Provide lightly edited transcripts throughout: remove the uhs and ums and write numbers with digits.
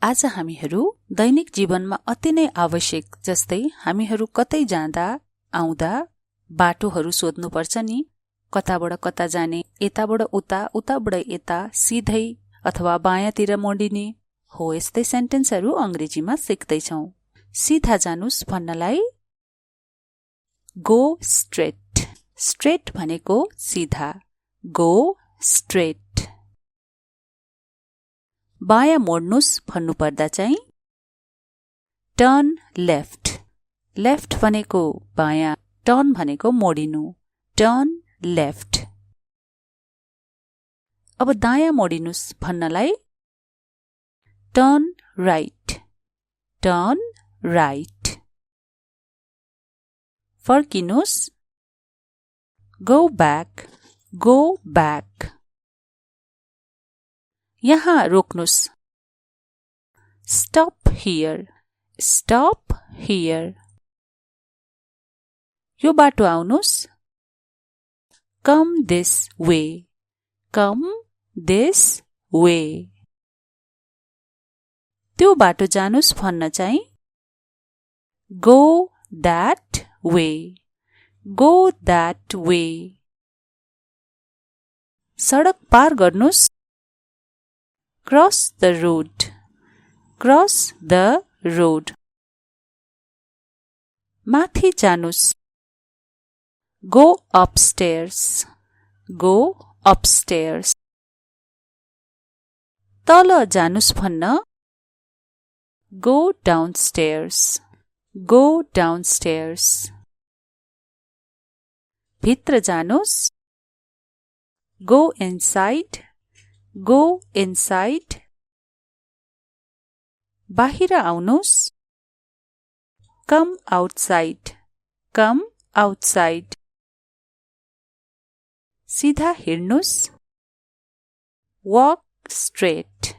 आज हामीहरू दैनिक जीवनमा अति नै आवश्यक जस्तै हामीहरू कतै जाँदा आउँदा बाटोहरू सोध्नुपर्छ नि, कताबाट कता जाने, यताबाट उता, उताबाट यता, सिधै अथवा बायाँतिर मोडिने हो। यस्तै सेन्टेन्सहरू अंग्रेजीमा सिक्दैछौं। सिधा जानुस् भन्नलाई गो स्ट्रेट। स्ट्रेट भनेको सिधा, गो स्ट्रेट। बायाँ मोड्नुस् भन्नुपर्दा चाहिँ टर्न लेफ्ट। लेफ्ट भनेको बायाँ, टर्न भनेको मोडिनु, टर्न लेफ्ट। अब दायाँ मोडिनुस् भन्नलाई टर्न राइट, टर्न राइट। फर्किनुस् गो ब्याक, गो ब्याक। यहाँ रोक्नुस् स्टप हियर, स्टप हियर। यो बाटो आउनुस् come this way, come this way. त्यो बाटो जानुस् भन्न चाहिँ go that way, go that way. सडक पार गर्नुस् cross the road, cross the road. माथि जानुस् गो अपस्टेयर्स, गो अपस्टेयर्स। तल जानुस् भन्न गो डाउनस्टेयर्स, गो डाउनस्टेयर्स। भित्र जानुस् गो इनसाइड, गो इनसाइड। बाहिर आउनुस् कम आउटसाइड, कम आउटसाइड। सिधा हिड्नुस् वॉक स्ट्रेट,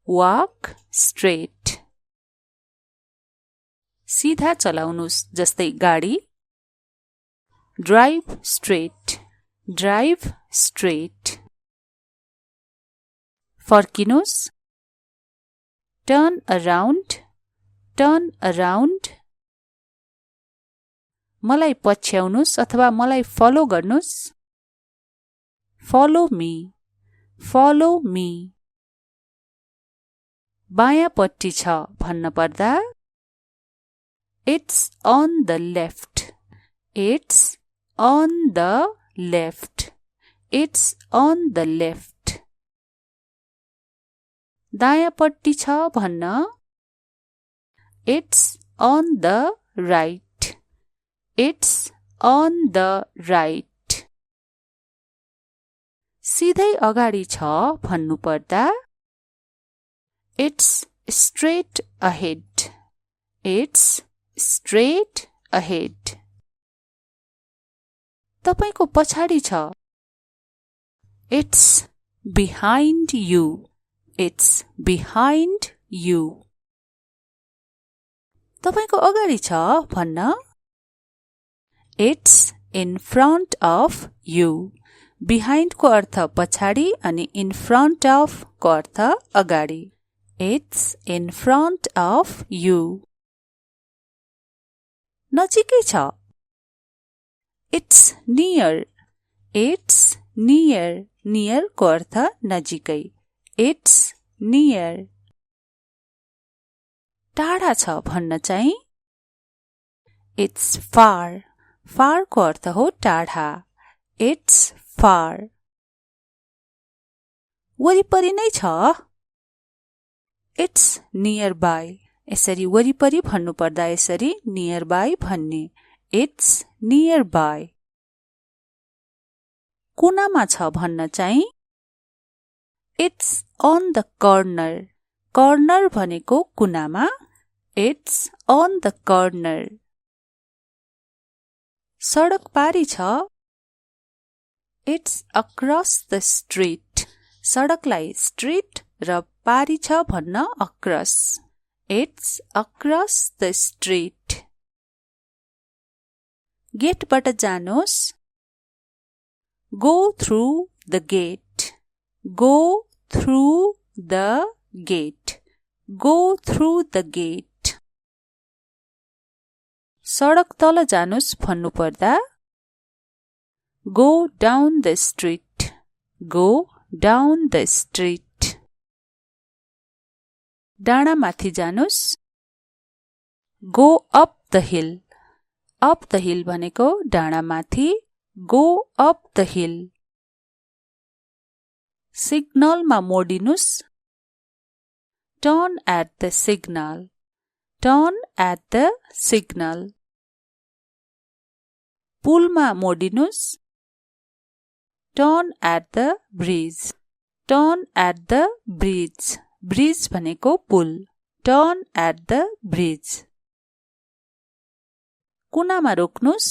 वॉक स्ट्रेट। सिधा चलाउनुस् जस्तै गाडी ड्राइभ स्ट्रेट, ड्राइभ स्ट्रेट। फर्किनुस् टर्न अराउन्ड, टर्न अराउन्ड। मलाई पछ्याउनुस् अथवा मलाई फलो गर्नुस् फलो मी, फलो मी। बायाँपट्टि छ भन्न पर्दा it's on the left, it's on the left, it's on the left. दायाँपट्टि छ भन्न it's on the right, it's on the right. सिधै अगाडि छ भन्नुपर्दा it's straight ahead, it's straight ahead. तपाईको पछाडि छ it's behind you, it's behind you. तपाईको अगाडि छ भन्न it's in front of you. Behind को अर्थ पछाडि अनि इन फ्रन्ट अफ को अर्थ अगाडि। It's in front of you. नजिकै छ it's near, it's near. Near को अर्थ नजिकै, इट्स नियर। टाढा छ भन्न चाहिँ इट्स फार। फार को अर्थ हो टाढा, इट्स फार। वरिपरि नै छ इट्स नियर बाई। यसरी वरिपरि भन्नुपर्दा यसरी नियर बाई भन्ने, इट्स नियर बाई। कुनामा छ भन्न चाहिँ it's on the corner. Corner भनेको कुनामा, इट्स अन द कर्नर। सडक पारी छ इट्स अक्रस द स्ट्रीट। सडकलाई स्ट्रीट र पारी छ भन्न across, it's across the street. गेटबाट जानुहोस् go through the gate, go through the gate, Go through the gate. सडक तल जानुस् भन्नु पर्दा Go down the street. Go down the street. डाँडा माथि जानुस् Go up the hill. Up the hill भनेको डाँडा माथि Go up the hill. सिग्नलमा मोडिनुस् Turn at the signal. Turn at the signal. पुलमा मोडिनुस् Turn at the bridge. Turn at the bridge. Bridge भनेको पुल. Turn at the bridge. कुनामा रोक्नुस्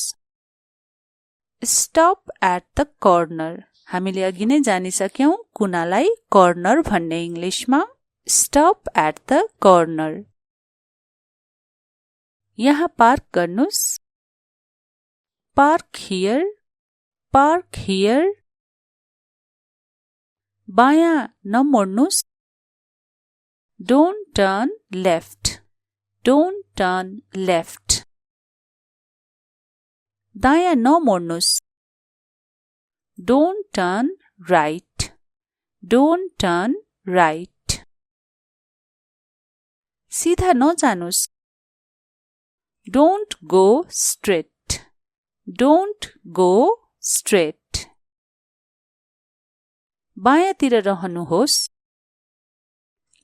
Stop at the corner. हामीले अघि नै जानिसक्यौं कुनालाई कर्नर भन्ने इंग्लिशमा Stop at the corner. यहाँ पार्क गर्नुस् Park here. Park here. बायाँ नमोड्नुस् Don't turn left. Don't turn left. दायाँ नमोड्नुस् Don't turn right. Don't turn right. सीधा नजानुस् Don't go straight. Don't go straight. बायाँतिर रहनुहोस्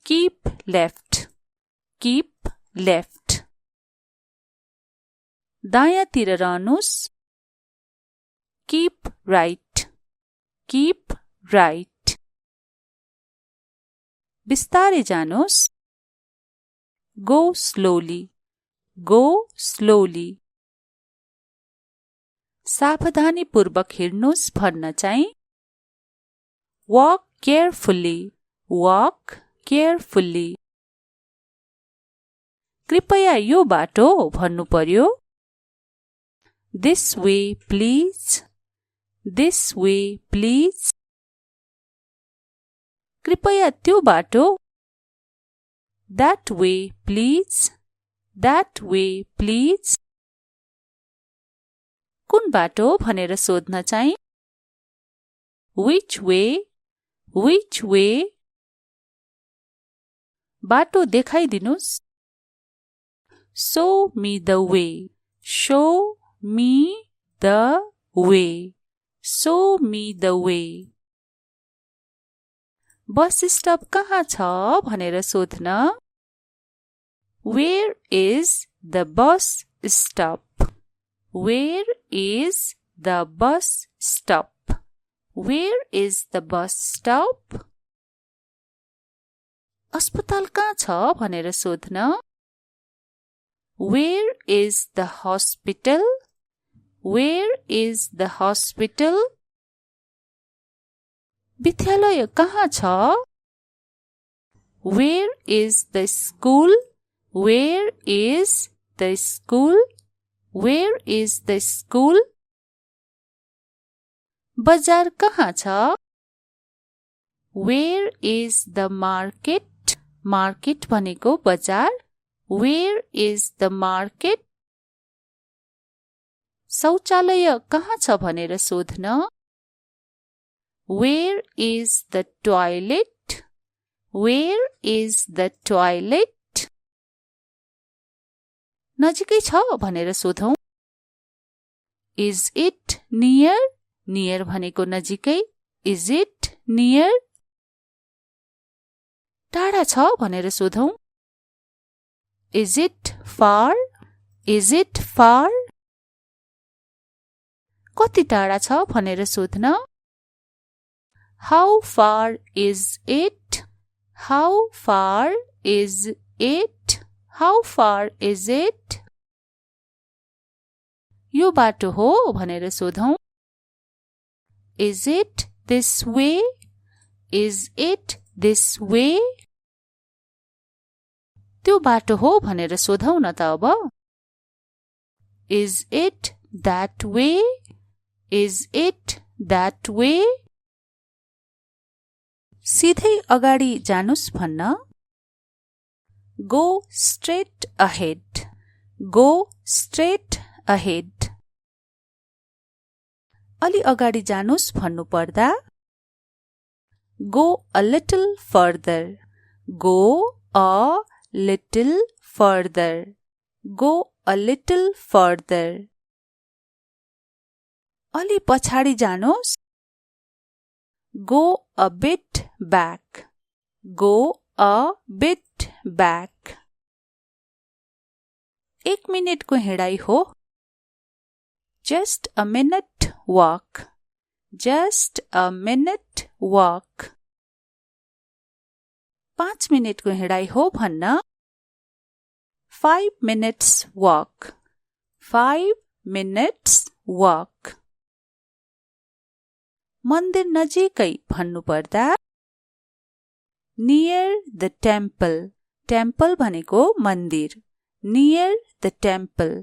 Keep left. Keep left. दायाँतिर रहनुस् Keep right. Keep right. बिस्तारै जानुस् Go slowly. Go slowly. सावधानी पूर्वक हिड्नुस् भन्न चाहिँ Walk carefully. Walk carefully. कृपया यो बाटो भन्नु पर्यो This way please. This way please. कृपया त्यो बाटो That way please. That way please. कुन बाटो भनेर सोध्न चाहिँ Which way? Which way? बाटो देखाइदिनुस् Show me the way. Show me the way. Show me the way. Bus stop कहाँ छ भनेर सोध्न Where is the bus stop? Where is the bus stop? Where is the bus stop? अस्पताल कहाँ छ भनेर सोध्न Where is the hospital? Where is the hospital? विद्यालय कहाँ छ Where is the school? Where is the school? Where is the school? बजार कहाँ छ Where is the market? Market भनेको बजार. Where is the market? शौचालय कहाँ छ भनेर सोध्न Where is the toilet? Where is the toilet? नजिकै छ भनेर सोधौं Is it near? Near भनेको नजिकै. Is it near? टाढा छ भनेर सोधौं Is it far? Is it far? कति टाढा छ भनेर सोध्न How far is it? How far is it? How far is it? यो बाटो हो भनेर सोधौं Is it this way? Is it this way? त्यो बाटो हो भनेर सोधौं न त अब Is it that way? Is it that way? सिधै अगाडि जानुस् भन्न Go straight ahead. Go straight ahead. अलि अगाडि जानुस् भन्नु पर्दा Go a little further. Go a little further. Go a little further. अलि पछाडि जानुस् Go a bit back. Go a bit back. 1 मिनेटको हिँडाइ हो Just a minute walk. Just a minute walk. 5 मिनेटको हिँडाइ हो भन्न 5 minutes walk. 5 minutes walk. मन्दिर नजिकै भन्नु पर्दा Near the temple. Temple भनेको मन्दिर. Near the temple.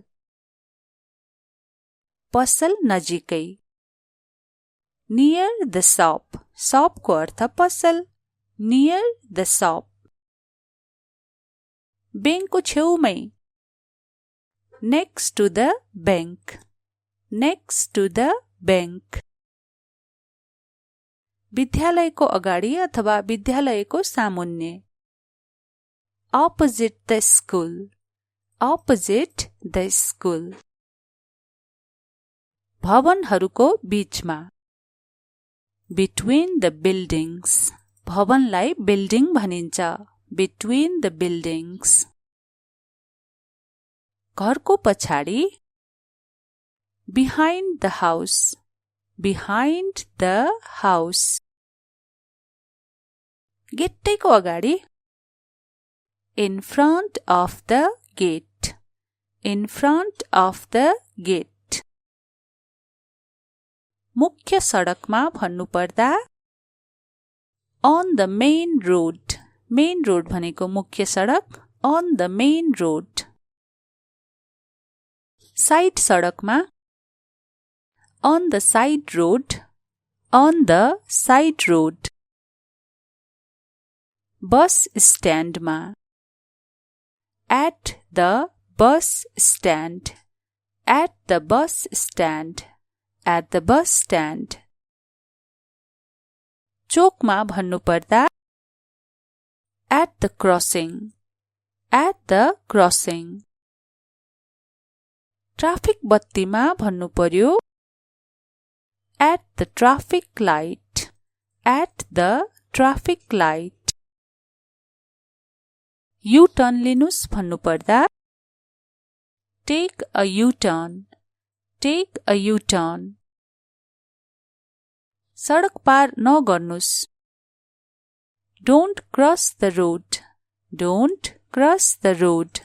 पसल नजिकै Near the shop. Shop को अर्थ पसल. Near the shop. बैंकको छेउमै Next to the bank. Next to the bank. विद्यालयको अगाडि अथवा विद्यालयको सामुन्ने Opposite the school. Opposite the school. भवनहरूको बीचमा Between the buildings. भवनलाई बिल्डिङ भनिन्छ. Between the buildings. घरको पछाडि Behind the house. Behind the house. गेटैको अगाडि In front of the gate. In front of the gate. मुख्य सडकमा भन्नु पर्दा On the main road. Main road भनेको मुख्य सडक. On the main road. Side सडकमा On the side road. On the side road. बस स्ट्यान्डमा At the bus stand. At the bus stand. At the bus stand. चोकमा भन्नु पर्दा At the crossing. At the crossing. Traffic बत्तीमा भन्नु पर्यो At the traffic light. At the traffic light. U-turn लिनुस् भन्नु पर्दा Take a U-turn. Take a U-turn. सडक पार नगर्नुस् Don't cross the road. Don't cross the road.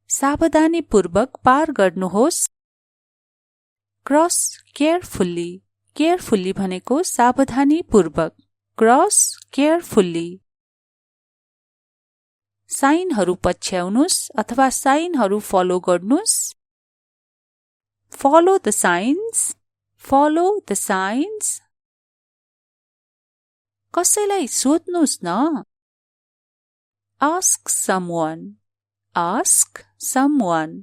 सावधानीपूर्वक पार गर्नुहोस् Cross carefully. Carefully भनेको सावधानीपूर्वक. Cross carefully. साइनहरू पछ्याउनुस् अथवा साइनहरू फलो गर्नुस् Follow the signs. Follow the signs. कसैलाई सोध्नुस् न Ask someone. Ask someone.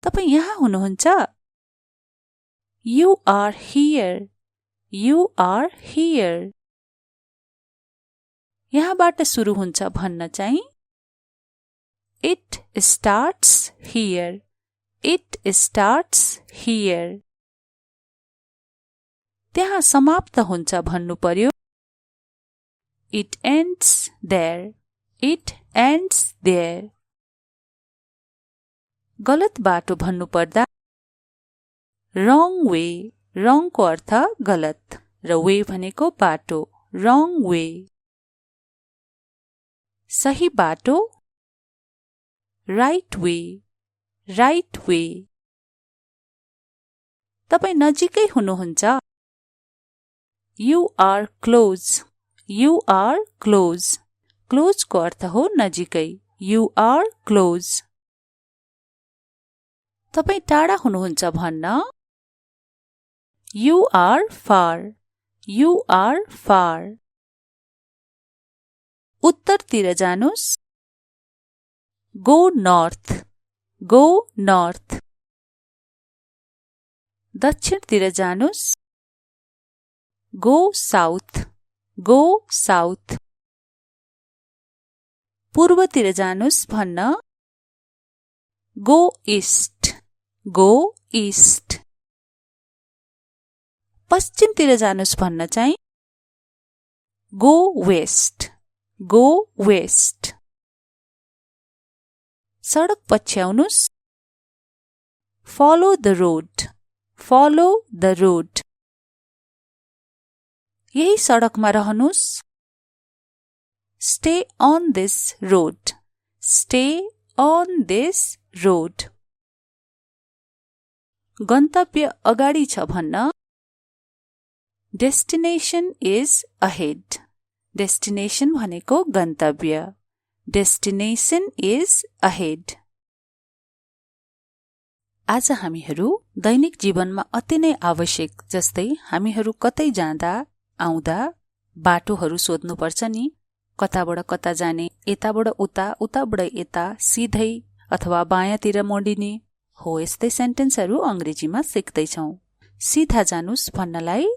तपाई यहाँ हुनुहुन्छ You are here. You are here. यहाँबाट सुरु हुन्छ भन्न चाहिँ It starts here. It starts here. त्यहाँ समाप्त हुन्छ भन्नु पर्यो It ends there. It ends there. गलत बाटो भन्नु पर्दा Wrong way. Wrong को अर्थ गलत र way भनेको बाटो. Wrong way. सही बाटो Right way. Right way. तपाई नजिकै हुनुहुन्छ You are close. You are close. Close को अर्थ हो नजिकै. You are close. तपाई टाढा हुनुहुन्छ भन्न You are far. You are far. उत्तरतिर जानुस्। Go north. Go north. दक्षिणतिर जानुस्। Go south. Go south. पूर्वतिर जानुस् भन्न। Go east. Go east. पश्चिमतिर जानुस् भन्न चाहिँ Go west. Go west. सडक पछ्याउनुस्। Follow the road. Follow the road. यही सडकमा रहनुस्। Stay on this road. Stay on this road. गन्तव्य अगाडि छ भन्न। Destination is ahead. Destination भनेको गन्तव्य। Destination is ahead. आज हामीहरू दैनिक जीवनमा अति नै आवश्यक जस्तै हामीहरू कतै जाँदा आउँदा बाटोहरू सोध्नुपर्छ नि। कताबाट कता जाने, यताबाट उता, उताबाट यता, सिधै अथवा बायाँतिर मोडिने हो यस्तै सेन्टेन्सहरू अंग्रेजीमा सिक्दैछौं। सिधा जानुस् भन्नलाई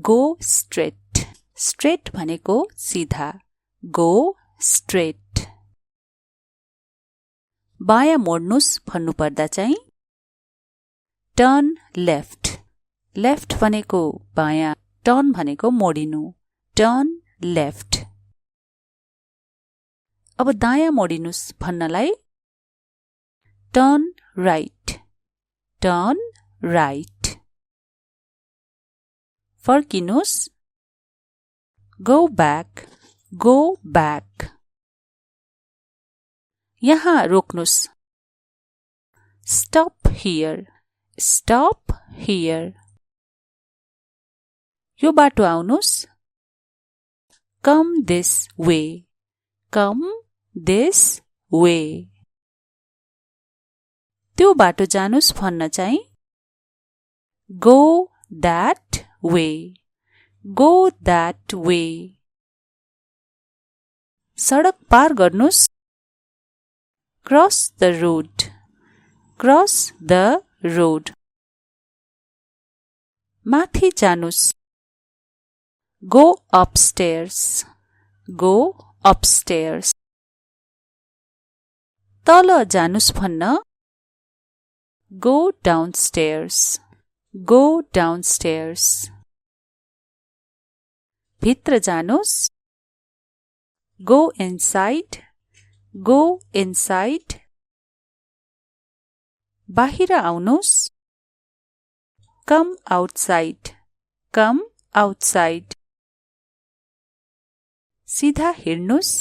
Go straight. Straight भनेको सिधा। Go straight. बायाँ मोड्नुस् भन्नुपर्दा चाहिँ Turn left. Left भनेको बायाँ, turn भनेको मोडिनु। Turn left. अब दायाँ मोडिनुस् भन्नलाई Turn right. Turn right. फर्किनुस् Go back. Go back. यहाँ रोक्नुस् Stop here. Stop here. यो बाटो आउनुस् Come this way. Come this way. त्यो बाटो जानुस् भन्न चाहिँ Go that way. Go that way. सडक पार गर्नुस् Cross the road. Cross the road. माथि जानुस् Go upstairs. Go upstairs. तल जानुस् भन्न Go downstairs. Go downstairs. भित्र जानुस् Go inside. Go inside. बाहिर आउनुस् Come outside. Come outside. सिधा हिड्नुस्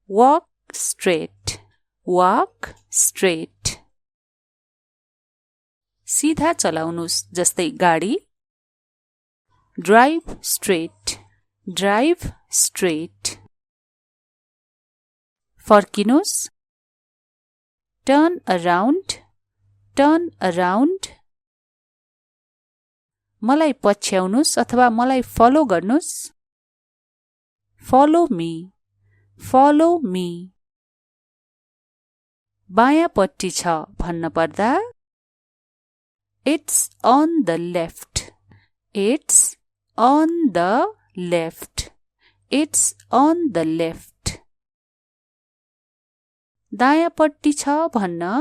Walk straight. Walk straight. सिधा चलाउनुस् जस्तै गाडी Drive straight. Drive straight. फर्किनुस् Turn around. Turn around. मलाई पछ्याउनुस् अथवा मलाई फलो गर्नुस् Follow me. Follow me. बायाँपट्टि छ भन्न पर्दा It's on the left. It's on the left. It's on the left. दायाँपट्टि छ भन्न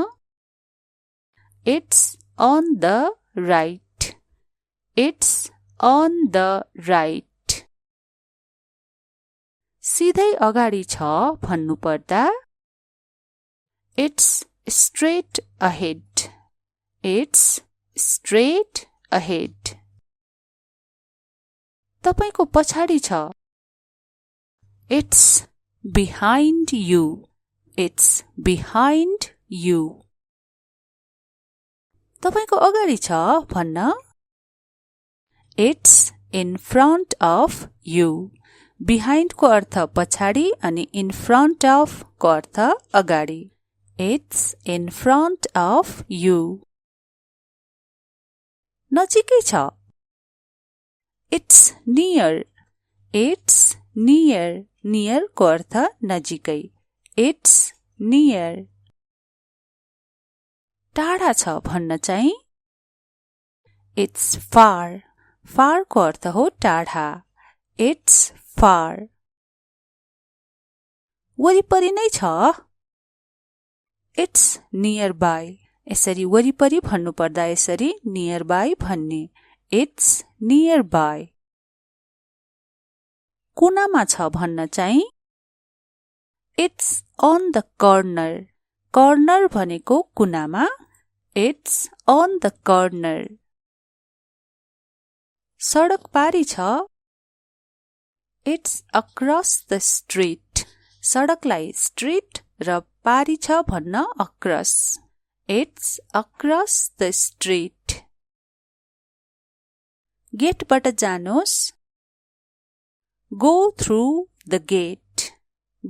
It's on the right. It's on the right. सिधै अगाडि छ भन्नु पर्दा It's straight ahead. It's straight ahead. तपाईको पछाडि छ It's behind you. It's behind you. तपाईको अगाडि छ भन्न It's in front of you. Behind को अर्थ पछाडि अनि in front of को अर्थ अगाडि. It's in front of you. नजिकै छ It's near. It's near near को अर्थ नजिकै इट्स नियर टाढा छ भन्न चाहिँ इट्स फार फार को अर्थ हो टाढा इट्स फार वरिपरि नै छ इट्स नियर बाई यसरी वरिपरि भन्नुपर्दा यसरी नियर बाई भन्ने इट्स नियर बाई कुनामा छ भन्न चाहिँ it's on the corner corner भनेको कुनामा इट्स अन द कर्नर सडक पारी छ इट्स अक्रस द स्ट्रीट सडकलाई स्ट्रीट र पारी छ भन्न across it's across the street गेटबाट जानुहोस् go through the gate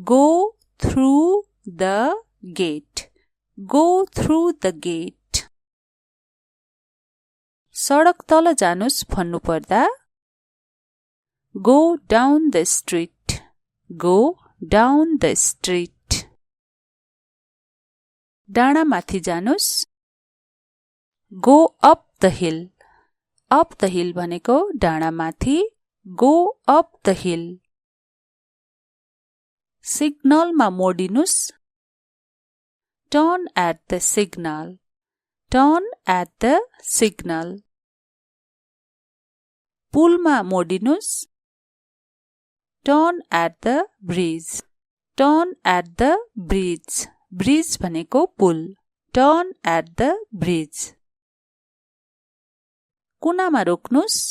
go through the gate go through the gate सडक तल जानुस् भन्नु पर्दा go down the street go down the street डाँडा माथि जानुस् go up the hill भनेको डाँडा माथि go up the hill सिग्नलमा मोडिनुस् turn at the signal पुलमा मोडिनुस् turn at the bridge bridge भनेको पुल turn at the bridge कुनामा रोक्नुस्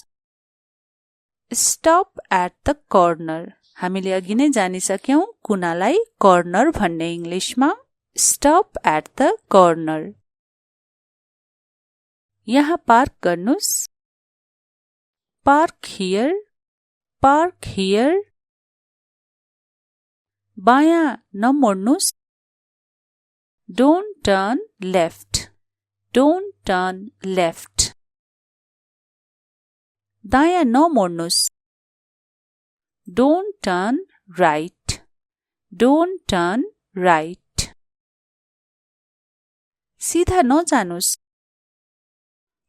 स्टप एट द कर्नर हामीले अघि नै जानिसक्यौं कुनालाई कर्नर भन्ने इंग्लिशमा स्टप एट द कर्नर यहाँ पार्क गर्नुस् पार्क हियर बायाँ नमोड्नुस् डोन्ट टर्न लेफ्ट दायाँ नमोड्नुस् डोन्ट टर्न राइट सीधा नजानुस्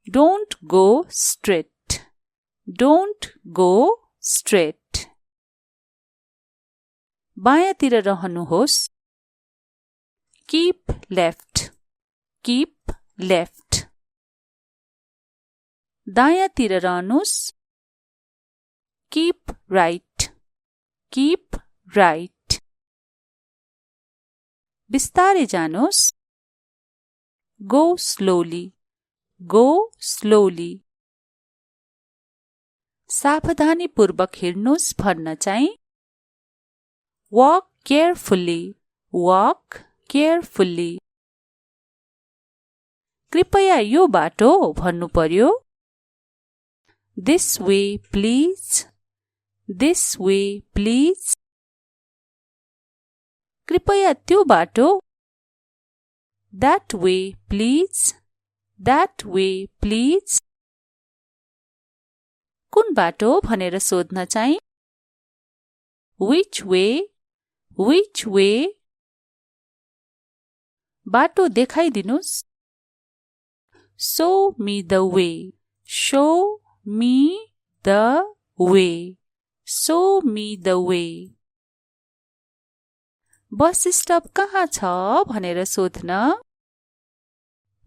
डोन्ट गो स्ट्रेट बायाँतिर रहनुहोस् कीप लेफ्ट दायाँतिर रहनुस् कीप राइट बिस्तारै जानुस् गो स्लोली सावधानी पूर्वक हिड्नुस् भन्न चाहिँ वॉक केयरफुल्ली कृपया यो बाटो भन्नु पर्यो This way, please. कृपया त्यो बाटो That way, please. कुन बाटो भनेर सोध्न चाहिँ Which way? बाटो देखाइदिनुस् Show me the way. Bus stop कहाँ छ भनेर सोध्न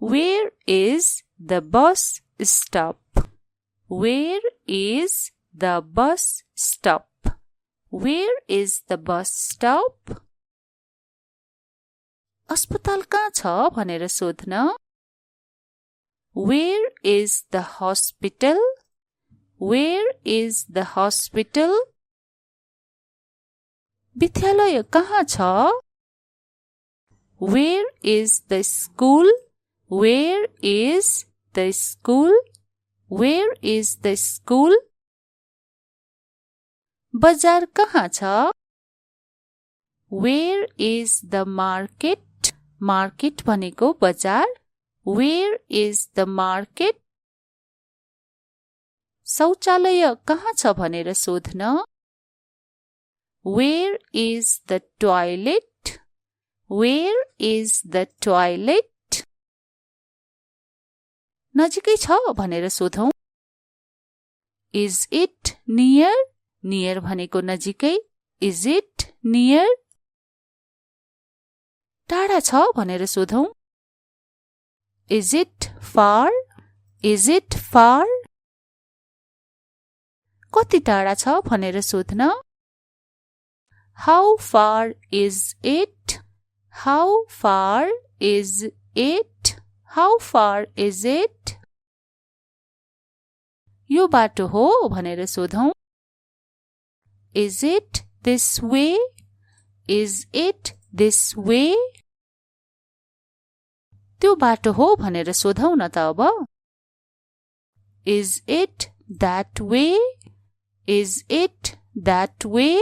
Where is the bus stop? अस्पताल कहाँ छ भनेर सोध्न Where is the hospital? विद्यालय कहाँ छ Where is the school? बजार कहाँ छ Where is the market भनेको बजार Where is the market? शौचालय कहाँ छ भनेर सोध्न Where is the toilet? Where is the toilet? नजिकै छ भनेर सोधौं. Is it near? Near भनेको नजिकै. Is it near? टाढा छ भनेर सोधौं. Is it far? Is it far? कति टाढा छ भनेर सोध्न. How far is it? How far is it? How far is it? यो बाटो हो भनेर सोधौं. Is it this way? Is it this way? त्यो बाटो हो भनेर सोधौं न त अब. Is it that way? Is it that way?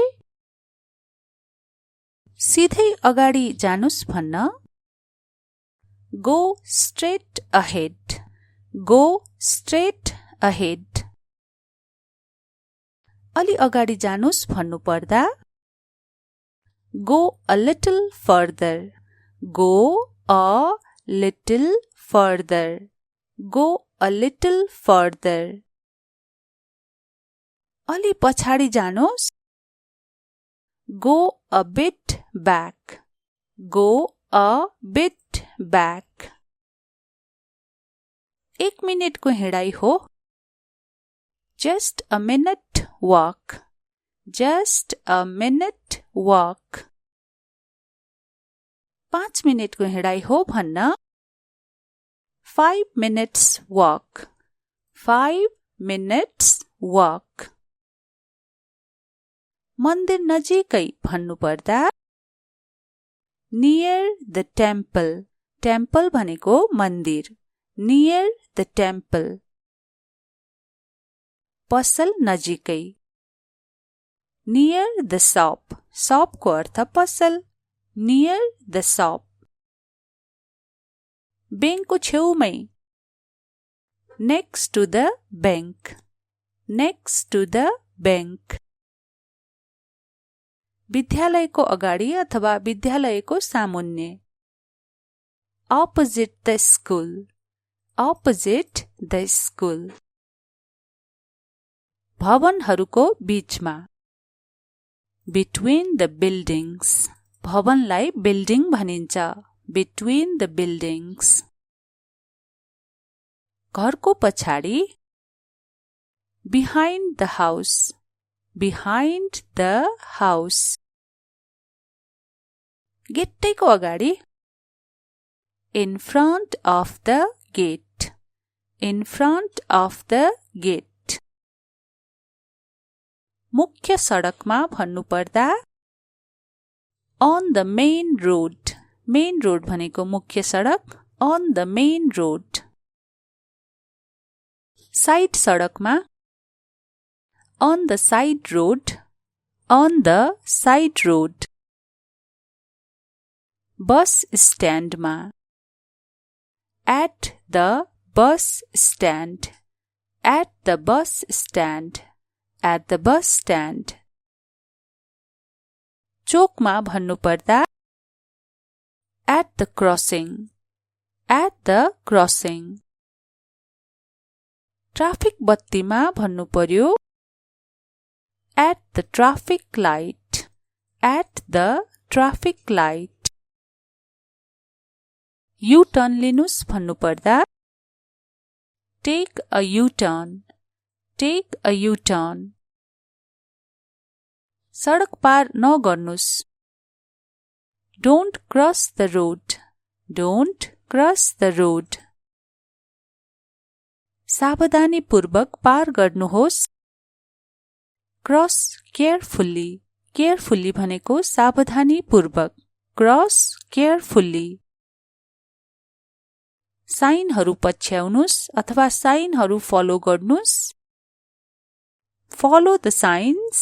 सिधै अगाडि जानुस् भन्न. Go straight ahead. Go straight ahead. अलि अगाडि जानुस् भन्नु पर्दा. Go a little further. Go a little further. Go a little further. अलि पछाडि जानुस्. Go a bit back. Go a bit back. 1 मिनेटको हिँडाइ हो. Just a minute walk. Just a minute walk. 5 मिनेटको हिँडाइ हो भन्न. 5 minutes walk. 5 minutes walk. मन्दिर नजिकै भन्नु पर्दा. Near the temple. Temple भनेको मन्दिर. Near the temple. पसल नजिकै. Near the shop. Shop को अर्थ पसल. Near the shop. बैंकको छेउमै. Next to the bank. Next to the bank. विद्यालयको अगाडि अथवा विद्यालयको सामुन्ने. Opposite the school. Opposite the school. भवनहरूको बीचमा. Between the buildings. भवनलाई बिल्डिङ भनिन्छ. Between the buildings. घरको पछाडि. Behind the house. Behind the house. गेटैको अगाडि. In front of the gate. In front of the gate. मुख्य सडकमा भन्नु पर्दा. On the main road. Main road भनेको मुख्य सडक. On the main road. Side सडकमा. On the side road. On the side road. बस स्ट्यान्डमा. At the bus stand. At the bus stand. At the bus stand. चोकमा भन्नु पर्दा. At the crossing. At the crossing. Traffic बत्तीमा भन्नु पर्यो. At the traffic light. At the traffic light. U-turn लिनुस् भन्नु पर्दा. Take a U-turn. Take a U-turn. सडक पार नगर्नुस्. Don't cross the road. Don't cross the road. सावधानीपूर्वक पार गर्नुहोस्. Cross carefully. Carefully भनेको सावधानीपूर्वक. Cross carefully. साइनहरू पछ्याउनुस् अथवा साइनहरू फलो गर्नुस्. Follow the signs.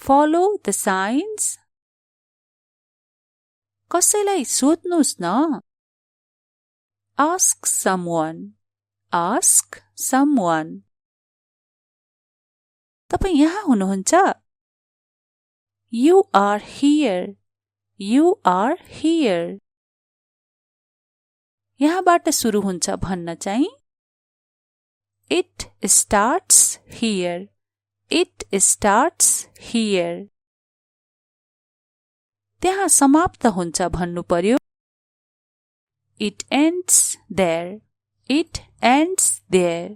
Follow the signs. कसैलाई सोध्नुस् न. Ask someone. Ask someone. तपाई यहाँ हुनुहुन्छ. You are here. You are here. यहाँबाट सुरु हुन्छ भन्न चाहिँ It starts here. It starts here. त्यहाँ समाप्त हुन्छ भन्नु पर्यो It ends there. It ends there.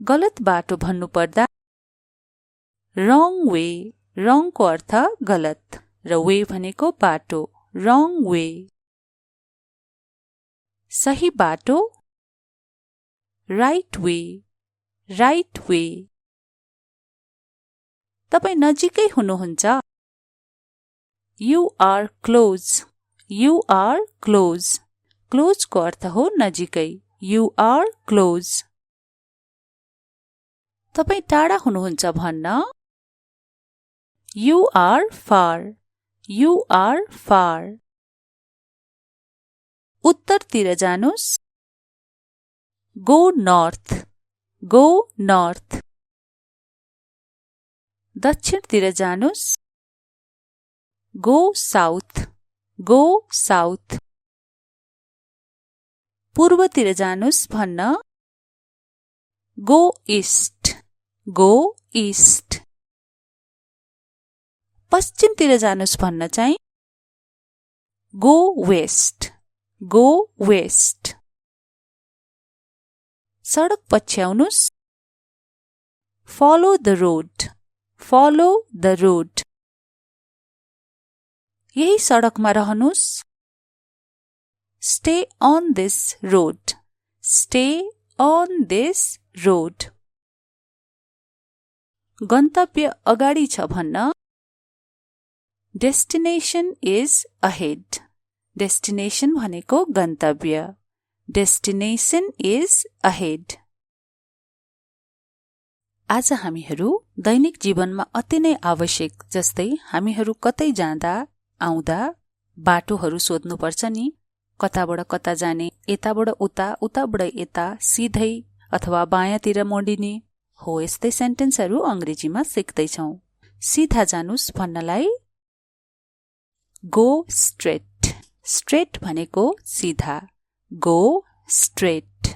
गलत बाटो भन्नु पर्दा wrong way. wrong को अर्थ गलत र way भनेको बाटो. wrong way. सही बाटो right way. right way. तपाई नजिकै हुनुहुन्छ You are close. You are close. Close को अर्थ हो नजिकै. You are close. तपाई टाढा हुनुहुन्छ भन्न You are far. You are far. उत्तरतिर जानुस् Go north. Go north. दक्षिणतिर जानुस् Go south. Go south. पूर्वतिर जानुस् भन्न Go east. Go east. पश्चिमतिर जानुस् भन्न चाहिँ Go west. Go west. सडक पछ्याउनुस् Follow the road. Follow the road. यही सडकमा रहनुस् Stay on this road. Stay on this road. गन्तव्य अगाडि छ भन्न Destination is ahead. Destination भनेको गन्तव्य. Destination is ahead. आज हामीहरू दैनिक जीवनमा अति नै आवश्यक जस्तै हामीहरू कतै जाँदा आउँदा बाटोहरू सोध्नुपर्छ नि कताबाट कता जाने यताबाट उता उताबाट यता सिधै अथवा बायाँतिर मोडिने हो यस्तै सेन्टेन्सहरू अंग्रेजीमा सिक्दैछौं सीधा जानुस् भन्नलाई Go straight. Straight भनेको सीधा. Go straight.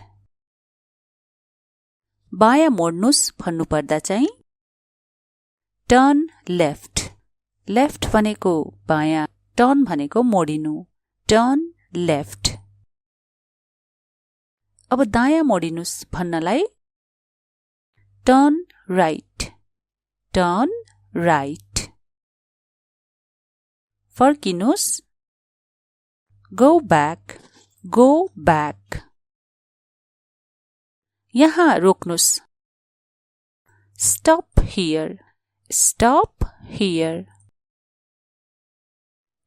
बायाँ मोड्नुस् भन्नुपर्दा चाहिँ Turn left. Left भनेको बायाँ. Turn भनेको मोडिनु. Turn left. अब दायाँ मोडिनुस् भन्नलाई Turn right. Turn right. फर्किनुस् Go back. Go back. यहाँ रोक्नुस् Stop here. Stop here.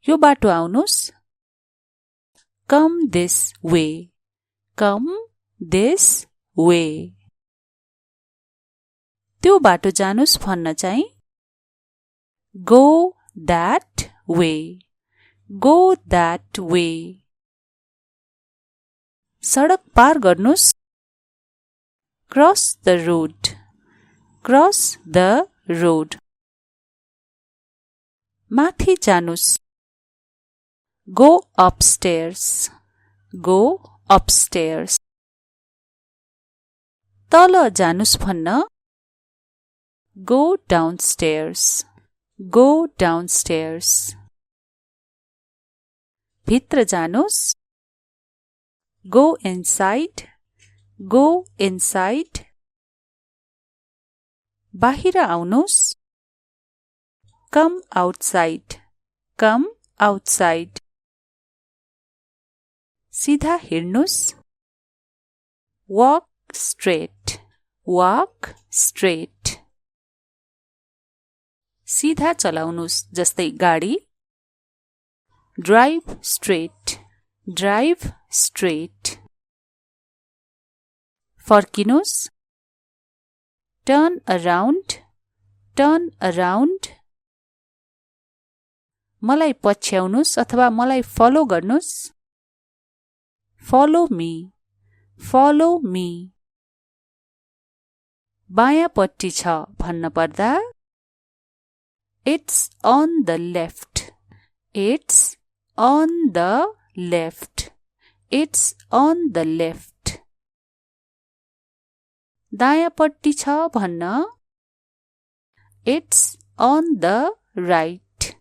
यो बाटो आउनुस् Come this way. Come this way. त्यो बाटो जानुस् भन्न चाहिँ Go that way. Go that way. सडक पार गर्नुस् Cross the road. Cross the road. माथि जानुस् Go upstairs. Go upstairs. तल जानुस् भन्न Go downstairs. Go downstairs. भित्र जानुस् Go inside. Go inside. बाहिर आउनुस् Come outside. Come outside. सीधा हिड्नुस् Walk straight. Walk straight. सीधा चलाउनुस् जस्तै गाडी Drive straight. Drive straight. फर्किनुस् Turn around. Turn around. मलाई पछ्याउनुस् अथवा मलाई फलो गर्नुस् Follow me. Follow me. बायाँपट्टि छ भन्न पर्दा It's on the left. It's on the left. It's on the left. दायाँपट्टि छ भन्न It's on the right.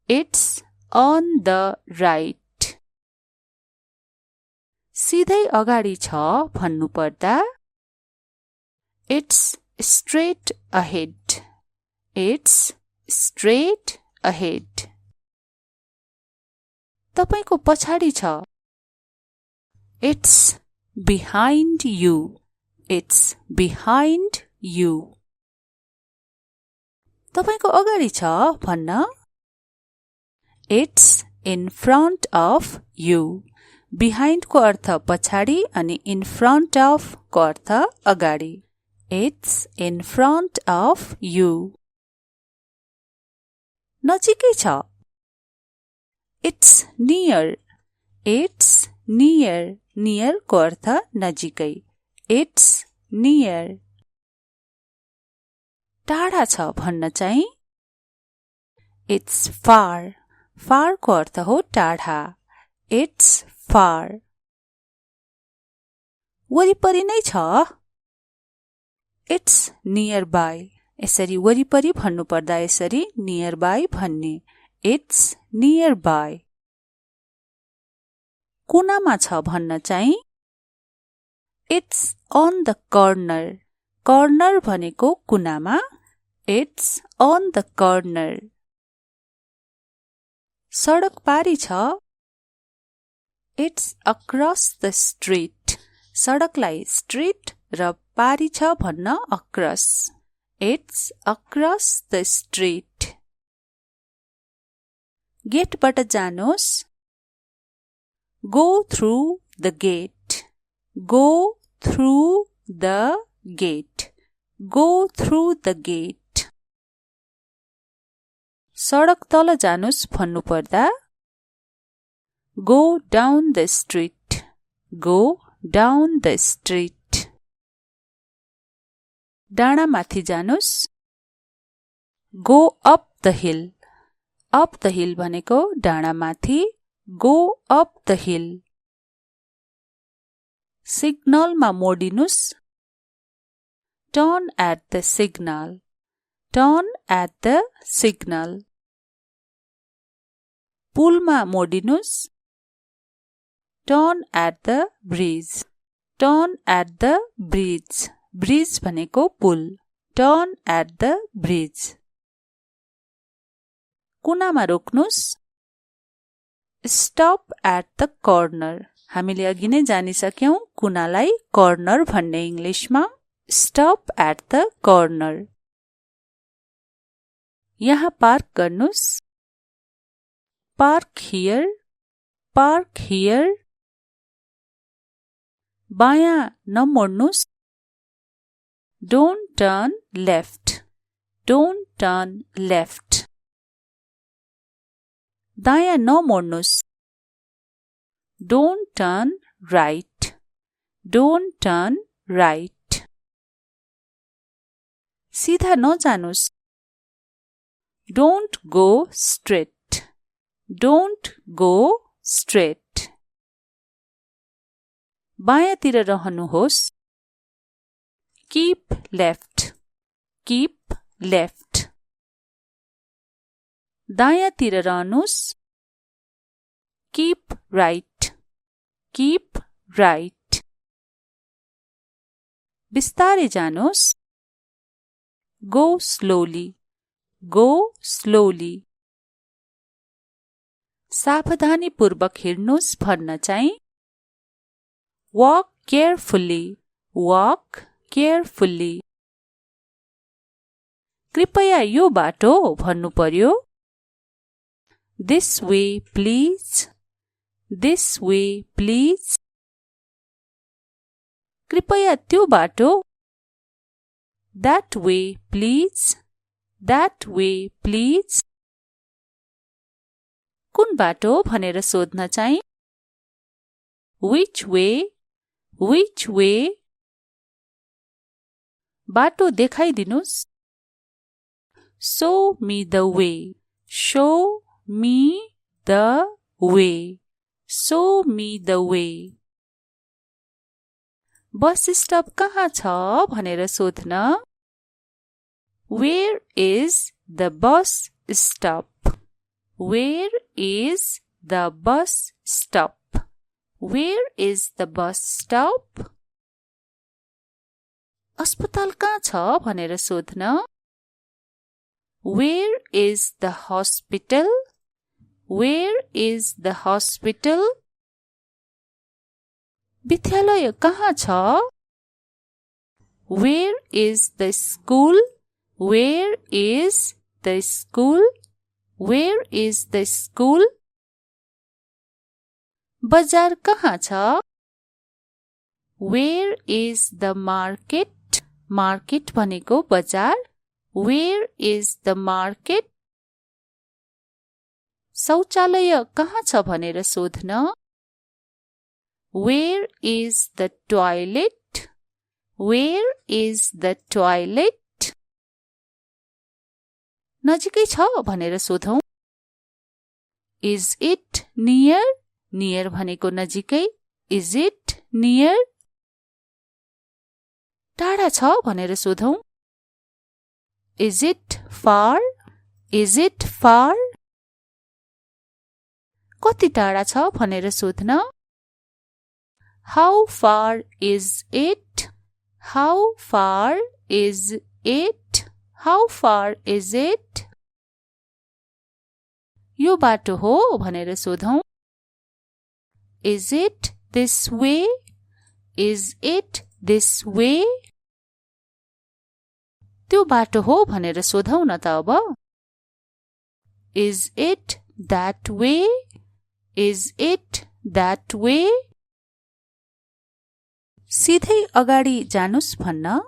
It's on the right. सिधै अगाडि छ भन्नु पर्दा It's straight ahead. It's straight ahead. तपाईको पछाडि छ It's behind you. It's behind you. तपाईको अगाडि छ भन्न It's in front of you. Behind को अर्थ पछाडि अनि in front of को अर्थ अगाडि. It's in front of you. नजिकै छ It's near. It's near. Near को अर्थ नजिकै. It's near. टाढा छ भन्न चाहिँ It's far. Far को अर्थ हो टाढा. It's far. वरिपरि नै छ It's nearby. यसरी वरिपरि भन्नु पर्दा यसरी nearby भन्ने. It's nearby. कुनामा छ भन्न चाहिँ It's on the corner. Corner भनेको कुनामा. It's on the corner. सडक पारी छ It's across the street. सडकलाई street र पारी छ भन्न across. It's across the street. गेटबाट जानुहोस् Go through the gate. Go through the gate. Go through the gate. सडक तल जानुहोस् भन्नु पर्दा Go down the street. Go down the street. डाँडा माथि जानुहोस् Go up the hill. Up the hill भनेको डाँडा माथि. Go up the hill. सिग्नलमा मोडिनुस् Turn at the signal. Turn at the signal. पुलमा मोडिनुस् Turn at the bridge. Turn at the bridge. Bridge भनेको पुल. Turn at the bridge. कुनामा रोक्नुस् Stop at the corner. हामीले अघि नै जानिसक्यौं कुनालाई कर्नर भन्ने इंग्लिशमा. Stop at the corner. यहाँ पार्क गर्नुस् Park here. Park here. बायाँ नमोड्नुस् Don't turn left. Don't turn left. दायाँ नमोड्नुस् Don't turn right. Don't turn right. सिधा नजानुस् Don't go straight. Don't go straight. बायाँतिर रहनुहोस् Keep left. Keep left. दायाँतिर रहनुहोस् Keep right. Keep right. बिस्तारै जानुहोस् Go slowly. Go slowly. सावधानीपूर्वक हिँड्नुहोस् भन्न चाहिँ Walk carefully. Walk carefully. कृपया यो बाटो भन्नु पर्यो This way please. This way please. कृपया त्यो बाटो That way please. That way please. कुन बाटो भनेर सोध्न चाहिँ Which way? Which way? बाटो देखाइदिनुस् Show me the way. Show me the way. Show me the way. Bus stop कहाँ छ भनेर सोध्न. Where is the bus stop? Where is the bus stop? Where is the bus stop? अस्पताल कहाँ छ भनेर सोध्न. Where is the hospital? Where is the hospital? विद्यालय कहाँ छ. Where is the school? Where is the school? Where is the school? बजार कहाँ छ. Where is the market? Market भनेको बजार. Where is the market? शौचालय कहाँ छ भनेर सोध्न. Where is the toilet? Where is the toilet? नजिकै छ भनेर सोधौं. Is it near? Near भनेको नजिकै. Is it near? टाढा छ भनेर सोधौं. Is it far? Is it far? कति टाढा छ भनेर सोध्न. How far is it? How far is it? How far is it? यो बाटो हो भनेर सोधौं. Is it this way? Is it this way? त्यो बाटो हो भनेर सोधौं न त अब. Is it that way? Is it that way? सिधै अगाडि जानुस् भन्न.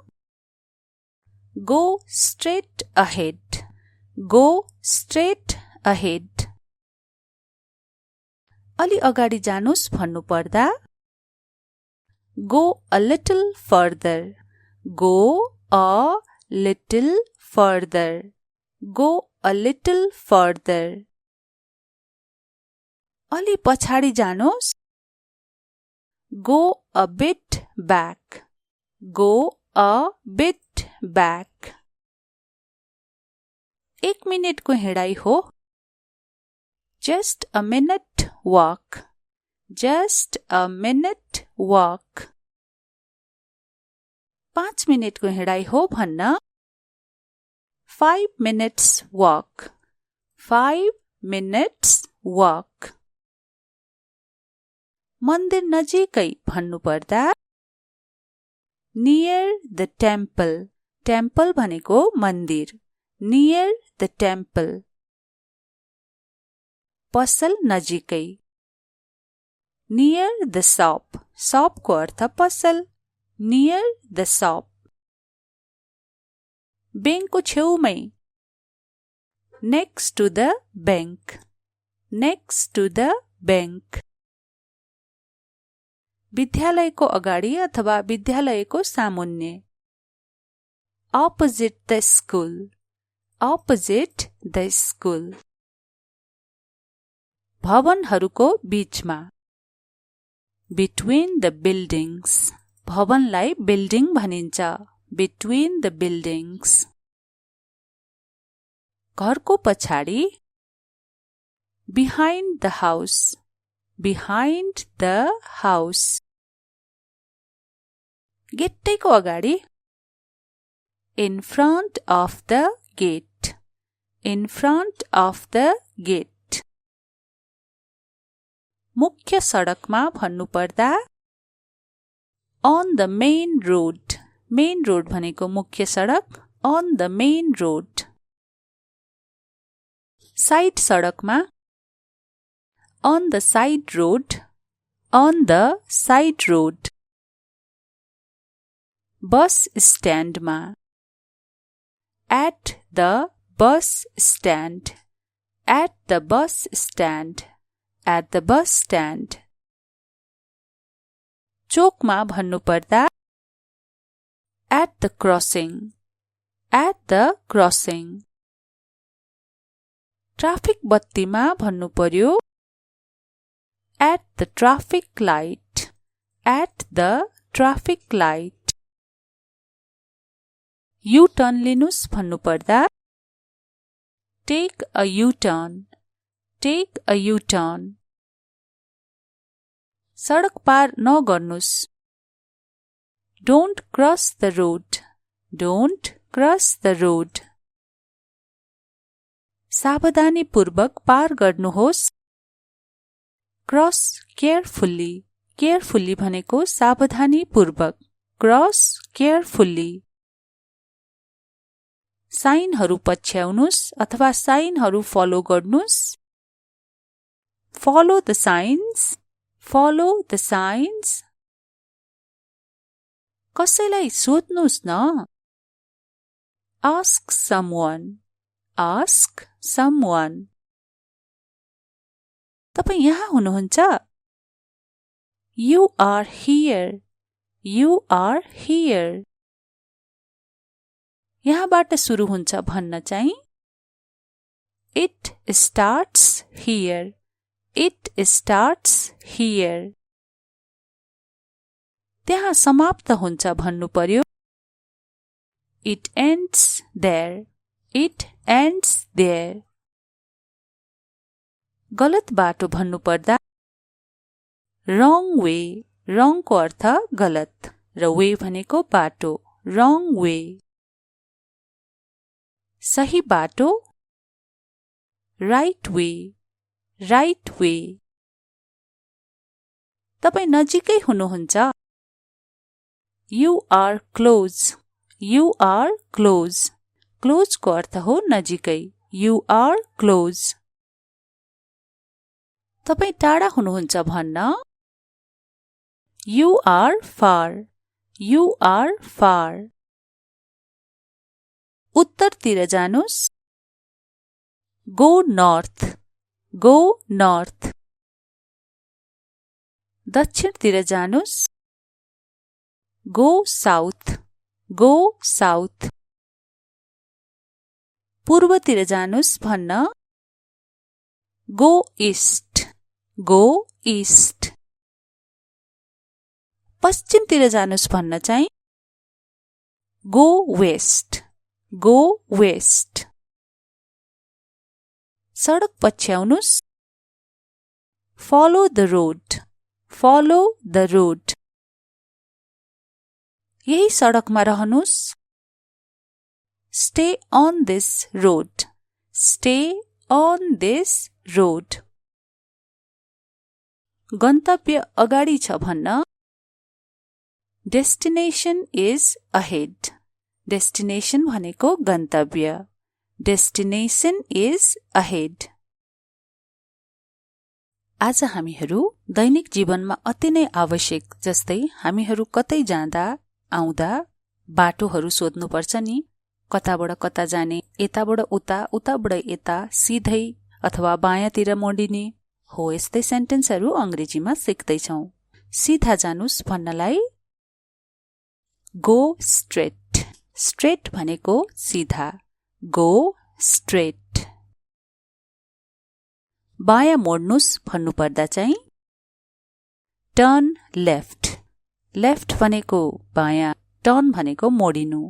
Go straight ahead. Go straight ahead. अलि अगाडि जानुस् भन्नु पर्दा. Go a little further. Go a little further. Go a little further. अलि पछाडि जानुस्. Go a bit back. Go a bit back. 1 मिनेटको हिँडाइ हो. Just a minute walk. Just a minute walk. 5 मिनेटको हिँडाइ हो भन्न. 5 minutes walk. 5 minutes walk. मन्दिर नजिकै भन्नु पर्दा. Near the temple. Temple भनेको मन्दिर. Near the temple. पसल नजिकै. Near the shop. Shop को अर्थ पसल. Near the shop. बैंकको छेउमै. Next to the bank. Next to the bank. विद्यालयको अगाडि अथवा विद्यालयको सामुन्ने. Opposite the school. Opposite the school. भवनहरूको बीचमा. Between the buildings. भवनलाई बिल्डिङ भनिन्छ. Between the buildings. घरको पछाडि. Behind the house. Behind the house. गेटैको अगाडि. In front of the gate. In front of the gate. मुख्य सडकमा भन्नु पर्दा. On the main road. Main road भनेको मुख्य सडक. On the main road. Side सडकमा. On the side road. On the side road. बस स्ट्यान्डमा. At the bus stand. At the bus stand. At the bus stand. चोकमा भन्नु पर्दा. At the crossing. At the crossing. Traffic बत्तीमा भन्नु पर्यो at the traffic light. At the traffic light. U-turn लिनुस् भन्नु पर्दा take a U-turn. Take a U-turn. सडक पार नगर्नुस्. Don't cross the road. Don't cross the road. सावधानीपूर्वक पार गर्नुहोस्. Cross carefully. Carefully भनेको सावधानीपूर्वक. Cross carefully. साइनहरू पछ्याउनुस् अथवा साइनहरू फलो गर्नुस्. Follow the signs. Follow the signs. कसैलाई सोध्नुस् न. Ask someone. Ask someone. तपाई यहाँ हुनुहुन्छ. You are here. You are here. यहाँबाट सुरु हुन्छ भन्न चाहिँ It starts here. It starts here. त्यहाँ समाप्त हुन्छ भन्नु पर्यो It ends there. It ends there. गलत बाटो भन्नु पर्दा wrong way. wrong को अर्थ गलत र way भनेको बाटो. wrong way. सही बाटो right way. right way. तपाई नजिकै हुनुहुन्छ. You are close. You are close. Close को अर्थ हो नजिकै. You are close. तपाई टाढा हुनुहुन्छ भन्न You are far. You are far. उत्तरतिर जानुस्. Go north. Go north. दक्षिणतिर जानुस्. Go south. Go south. पूर्वतिर जानुस् भन्न Go east. Go east. पश्चिमतिर जानुस् भन्न चाहिँ Go west. Go west. सडक पछ्याउनुस्. Follow the road. Follow the road. यही सडकमा रहनुस्. Stay on this road. Stay on this road. गन्तव्य अगाडि छ भन्न Destination is ahead. Destination भनेको गन्तव्य. Destination is ahead. आज हामीहरू दैनिक जीवनमा अति नै आवश्यक जस्तै हामीहरू कतै जाँदा आउँदा बाटोहरू सोध्नुपर्छ नि. कताबाट कता जाने, यताबाट उता, उताबाट यता, सिधै अथवा बायाँतिर मोडिने हो. यस्तै सेन्टेन्सहरू अंग्रेजीमा सिक्दैछौं. सिधा जानुस् भन्नलाई Go straight. Straight भनेको सिधा. Go straight. बायाँ मोड्नुस् भन्नु पर्दा चाहिँ Turn left. Left भनेको बायाँ, turn भनेको मोडिनु.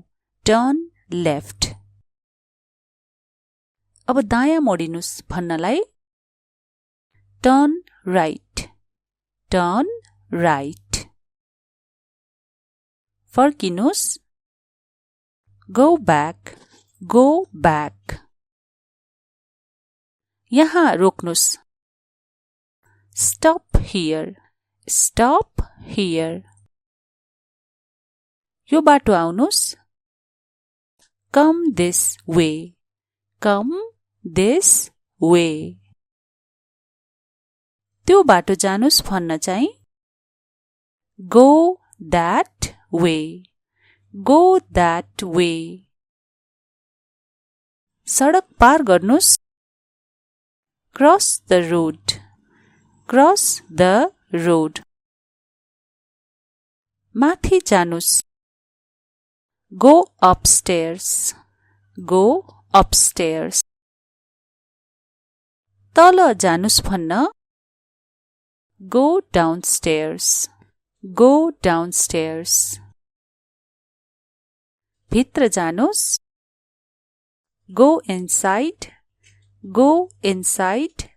Turn left. अब दायाँ मोडिनुस् भन्नलाई Turn right. Turn right. फर्किनुस्. Go back. Go back. यहाँ रोक्नुस्. Stop here. Stop here. यो बाटो आउनुस्. Come this way. Come this way. त्यो बाटो जानुस् भन्न चाहिँ Go that way. Go that way. सडक पार गर्नुस्. Cross the road. Cross the road. माथि जानुस्. Go upstairs. Go upstairs. तल जानुस् भन्न go downstairs, go downstairs. भित्र जानुस् go inside, go inside.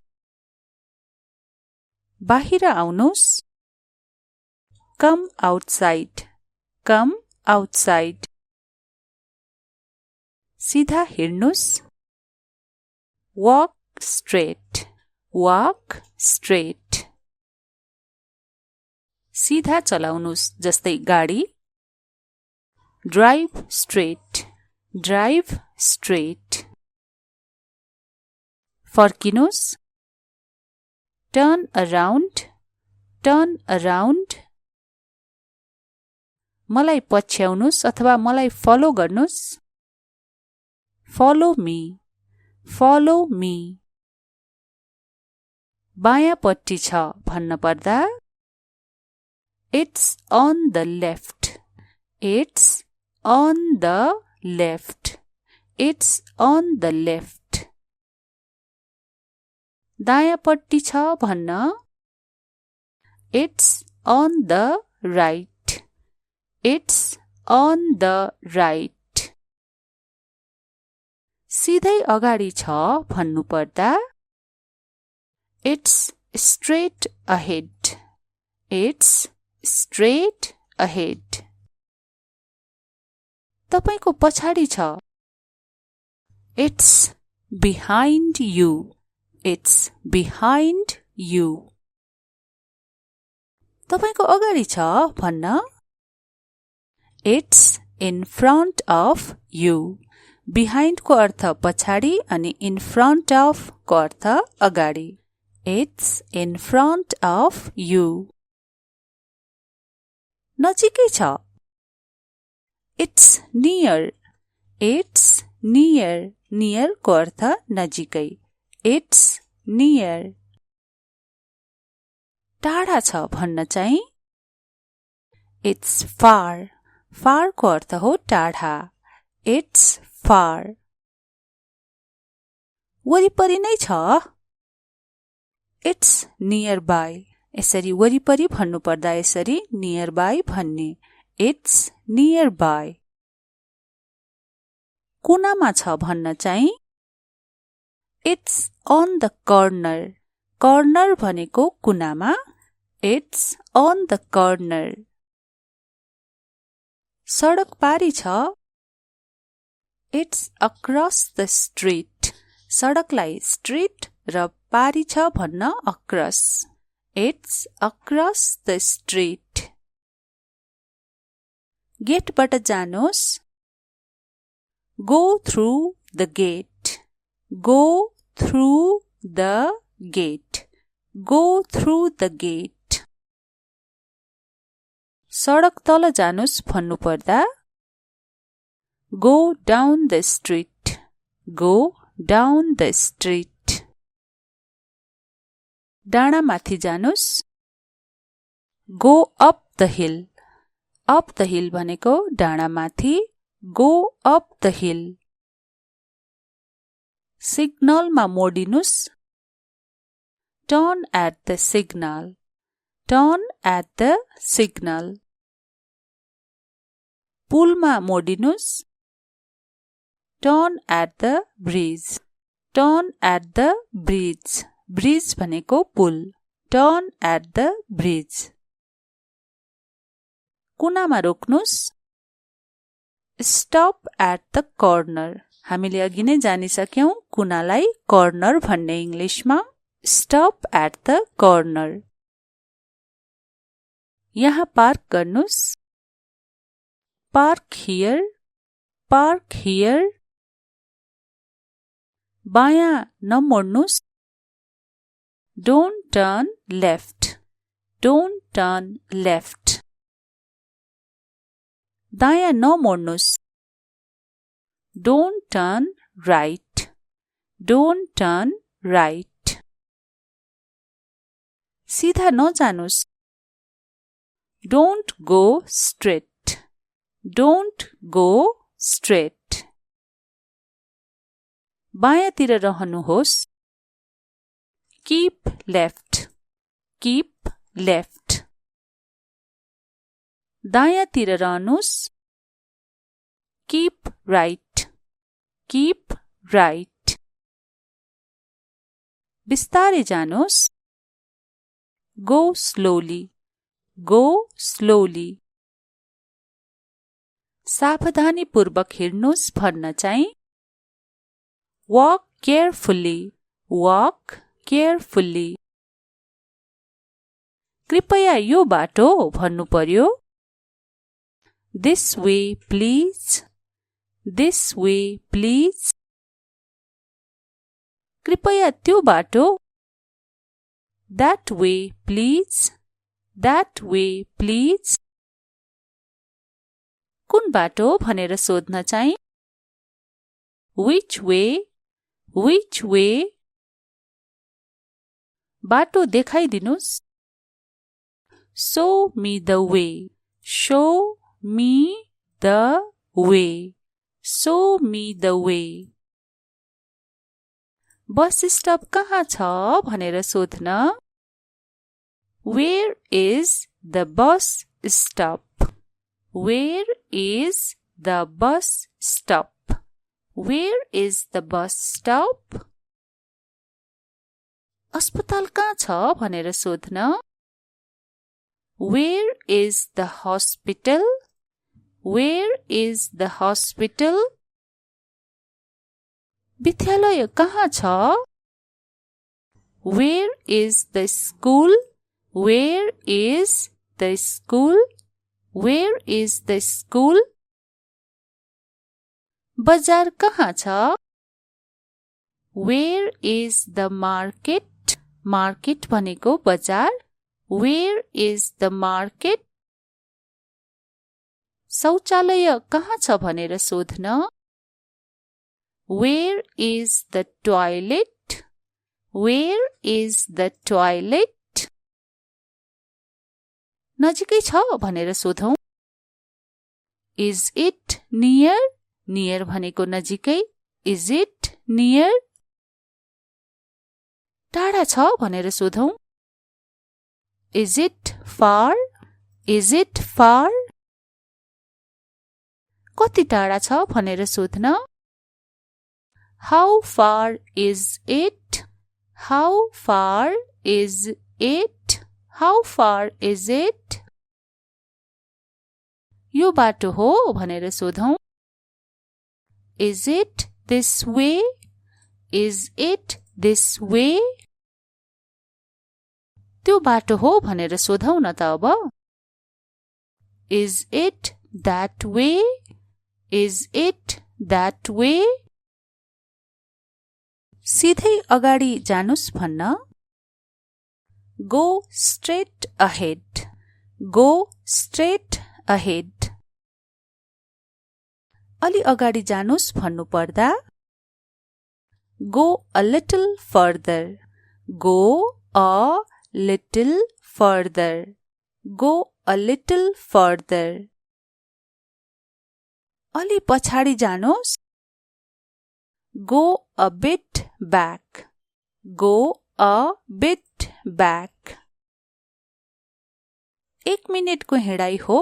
बाहिर आउनुस् come outside, come outside. सीधा हिड्नुस् walk straight, walk straight. सीधा चलाउनुस् जस्तै गाडी drive straight, drive straight. फर्किनुस् turn around, turn around. मलाई पछ्याउनुस् अथवा मलाई फलो गर्नुस् follow me, follow me. बायाँपट्टि छ भन्न पर्दा it's on the left, it's on the left, it's on the left. दायाँपट्टि छ भन्न it's on the right, it's on the right. सिधै अगाडि छ भन्नु पर्दा it's straight ahead, it's straight ahead. तपाईको पछाडि छ it's behind you, it's behind you. तपाईको अगाडि छ भन्न it's in front of you. behind को अर्थ पछाडि अनि in front of को अर्थ अगाडि. it's in front of you. नजिकै छ it's near, it's near. near को अर्थ नजिकै it's near. टाढा छ भन्न चाहिँ it's far, far को अर्थ हो टाढा it's far. वरिपरि नै छ it's nearby. यसरी वरिपरि भन्नु पर्दा यसरी nearby भन्ने it's nearby. कुनामा छ भन्न चाहिँ it's on the corner. corner भनेको कुनामा it's on the corner. सडक पारी छ it's across the street. सडकलाई street र पारी छ भन्न across. it's across the street. गेटबाट जानुहोस् go through the gate, go through the gate, go through the gate. सडक तल जानुहोस् भन्नु पर्दा go down the street, go down the street. डाँडा माथि जानुहोस् go up the hill, up the hill भनेको डाँडा माथि go up the hill. सिग्नलमा मोडिनुस् turn at the signal, turn at the signal. पुलमा मोडिनुस् turn at the bridge, turn at the bridge. bridge भनेको पुल turn at the bridge. कुनामा रोक्नुस् stop at the corner. हामीले अघि नै जानिसक्यौं कुनालाई कर्नर भन्ने इंग्लिशमा stop at the corner. यहाँ पार्क गर्नुस् park here, park here. बायाँ नमोड्नुस् don't turn left, don't turn left. दायाँ नमोड्नुस् don't turn right, don't turn right. सीधा नजानुस् don't go straight, don't go straight. बायाँतिर रहनुहोस् Keep left. Keep left. दायाँतिर रहनुस्. Keep right. Keep right. बिस्तारै जानुस्. Go slowly. Go slowly. सावधानीपूर्वक हिँड्नुस् भन्न चाहिँ Walk carefully. Walk carefully. कृपया यो बाटो भन्नु पर्यो. This way please. This way please. कृपया त्यो बाटो. That way please. That way please. कुन बाटो भनेर सोध्न चाहिँ Which way? Which way? बाटो देखाइदिनुस्. Show me the way. Show me the way. Show me the way. Bus stop कहाँ छ भनेर सोध्न Where is the bus stop? Where is the bus stop? Where is the bus stop? अस्पताल कहाँ छ भनेर सोध्न Where is the hospital? Where is the hospital? विद्यालय कहाँ छ Where is the school? Where is the school? Where is the school? बजार कहाँ छ Where is the market? Market भनेको बजार. Where is the market? शौचालय कहाँ छ भनेर सोध्न Where is the toilet? Where is the toilet? नजिकै छ भनेर सोधौं Is it near? Near भनेको नजिकै. Is it near? टाढा छ भनेर सोधौं Is it far? Is it far? कति टाढा छ भनेर सोध्न How far is it? How far is it? How far is it? यो बाटो हो भनेर सोधौं Is it this way? Is it this way? त्यो बाटो हो भनेर सोधौं न त अब Is it that way? Is it that way? सिधै अगाडि जानुस् भन्न Go straight ahead. Go straight ahead. अलि अगाडि जानुस् भन्नु पर्दा Go a little further. Go a little further. Go a little further. अलि पछाडि जानुस् Go a bit back. Go a bit back. 1 मिनेटको हिँडाइ हो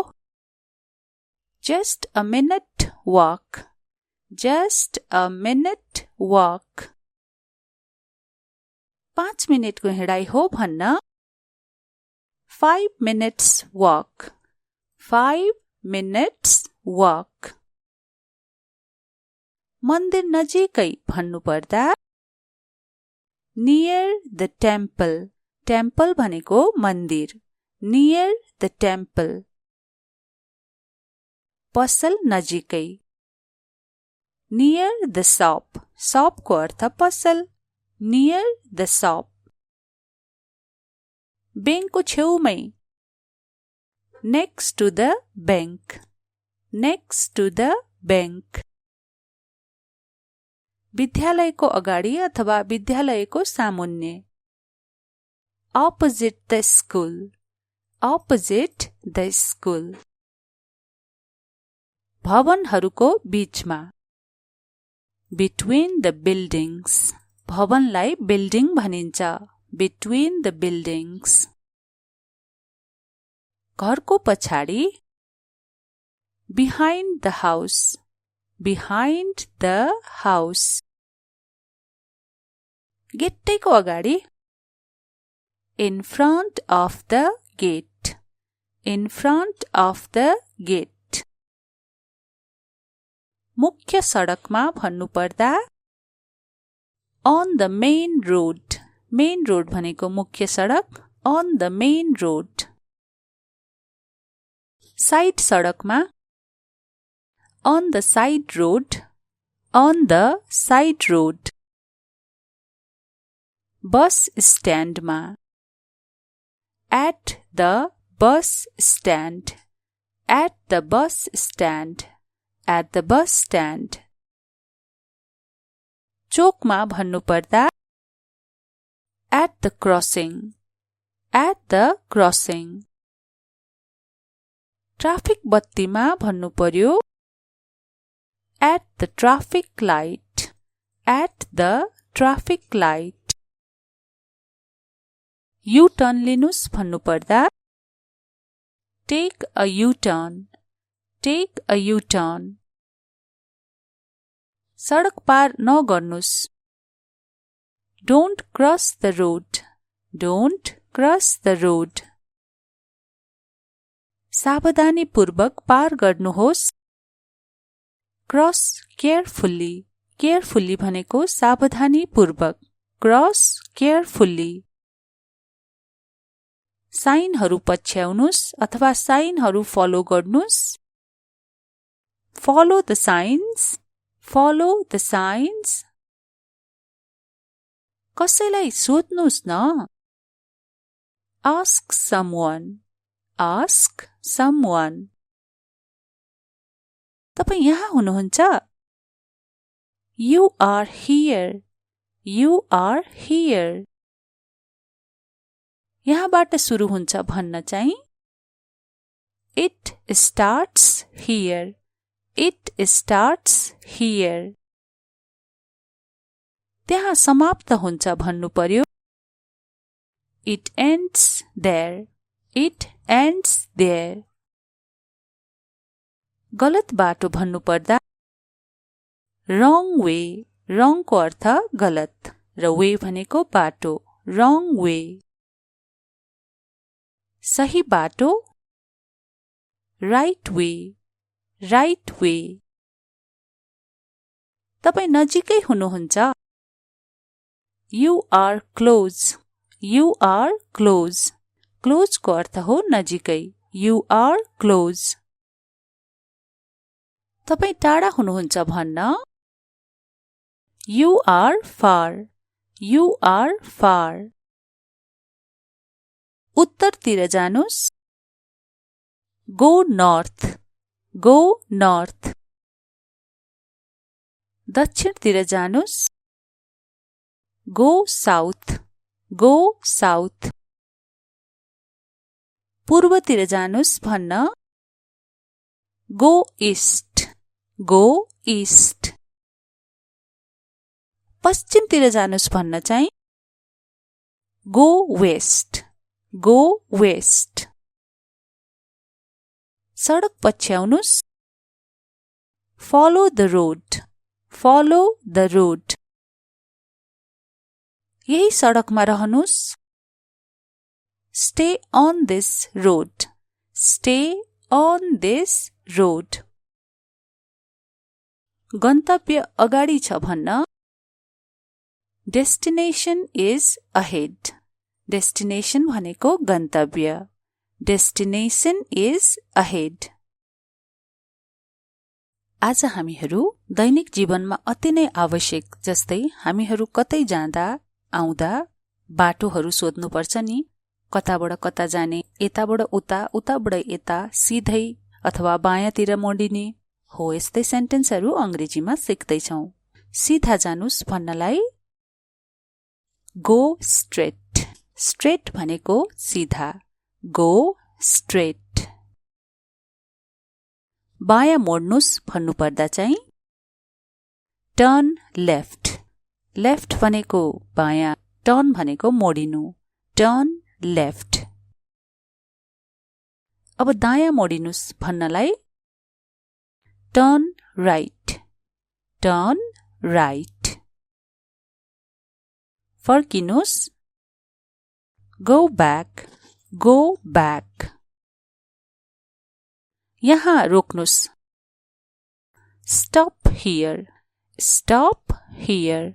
Just a minute walk. Just a minute walk. 5 मिनेटको हिँडाइ हो भन्न 5 minutes walk. 5 minutes walk. मन्दिर नजिकै भन्नु पर्दा Near the temple. Temple भनेको मन्दिर. Near the temple. पसल नजिकै Near the shop. Shop को अर्थ पसल. Near the shop. बैंकको छेउमै Next to the bank. Next to the bank. विद्यालयको अगाडि अथवा विद्यालयको सामुन्ने Opposite the school. Opposite the school. भवनहरूको बीचमा Between the buildings. भवनलाई बिल्डिङ भनिन्छ. between the buildings. घरको पछाडि, behind the house, behind the house. गेटैको अगाडि, in front of the gate, in front of the gate. मुख्य सडकमा भन्नुपर्दा on the main road. Main road भनेको मुख्य सडक, on the main road. Side सडकमा on the side road, on the side road. बस स्ट्यान्डमा at the bus stand, at the bus stand, at the bus stand. चोकमा भन्नुपर्दा at the crossing, at the crossing. Traffic बत्तीमा भन्नु पर्यो at the traffic light, at the traffic light. U-turn लिनुस् भन्नुपर्दा take a U-turn, take a U-turn. सडक पार नगर्नुस् don't cross the road, don't cross the road. सावधानीपूर्वक पार गर्नुहोस् cross carefully, carefully भनेको सावधानीपूर्वक, cross carefully. साइनहरू पछ्याउनुस् अथवा साइनहरू फलो गर्नुस् follow the signs, follow the signs. कसैलाई सोध्नुस् न ask someone, ask someone. तपाई यहाँ हुनुहुन्छ you are here, you are here. यहाँबाट सुरु हुन्छ भन्न चाहिँ it starts here, it starts here. त्यहाँ समाप्त हुन्छ भन्नु पर्यो it ends there, it ends there. गलत बाटो भन्नुपर्दा wrong way, wrong को अर्थ गलत र way भनेको बाटो, wrong way. सही बाटो right way, right way. तपाई नजिकै हुनुहुन्छ you are close, you are close. close को अर्थ हो नजिकै, you are close. तपाई टाढा हुनुहुन्छ भन्न you are far, you are far. उत्तरतिर जानुस् go north, go north. दक्षिणतिर जानुस् go south, go south. पूर्वतिर जानुस् भन्न go east, go east. पश्चिमतिर जानुस् भन्न चाहिँ go west, go west. सडक पछ्याउनुस् follow the road, follow the road. यही सडकमा रहनुस् stay on this road, stay on this road. गन्तव्य अगाडि छ भन्न destination is ahead. destination भनेको गन्तव्य, destination is ahead. आज हामीहरू दैनिक जीवनमा अति नै आवश्यक जस्तै हामीहरू कतै जाँदा आउँदा बाटोहरू सोध्नुपर्छ नि, कताबाट कता जाने, यताबाट उता, उताबाट यता, सिधै अथवा बायाँतिर मोडिने हो, यस्तै सेन्टेन्सहरू अंग्रेजीमा सिक्दैछौं। सीधा जानुस् भन्नलाई go straight, straight भनेको सीधा, go straight. बायाँ मोड्नुस् भन्नुपर्दा चाहिँ turn left, left भनेको बायाँ, टर्न भनेको मोडिनु, टर्न लेफ्ट। अब दायाँ मोडिनुस् भन्नलाई टर्न राइट, टर्न राइट। फर्किनुस् गो ब्याक, गो ब्याक। यहाँ रोक्नुस् स्टप हियर, स्टप हियर।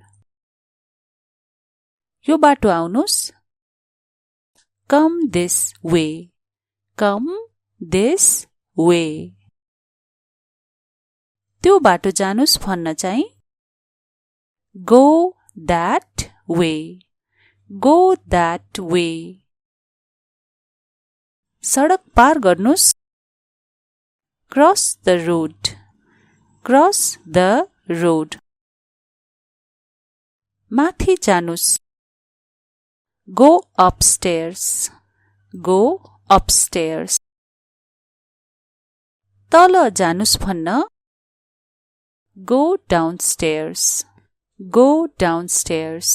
यो बाटो आउनुस् come this way, come this way. त्यो बाटो जानुस् भन्न चाहिँ go that way, go that way. सडक पार गर्नुस् cross the road, cross the road. माथि जानुस् गो अपस्टेयर्स, गो अपस्टेयर्स। तल जानुस् भन्न गो डाउनस्टेयर्स, गो डाउनस्टेयर्स।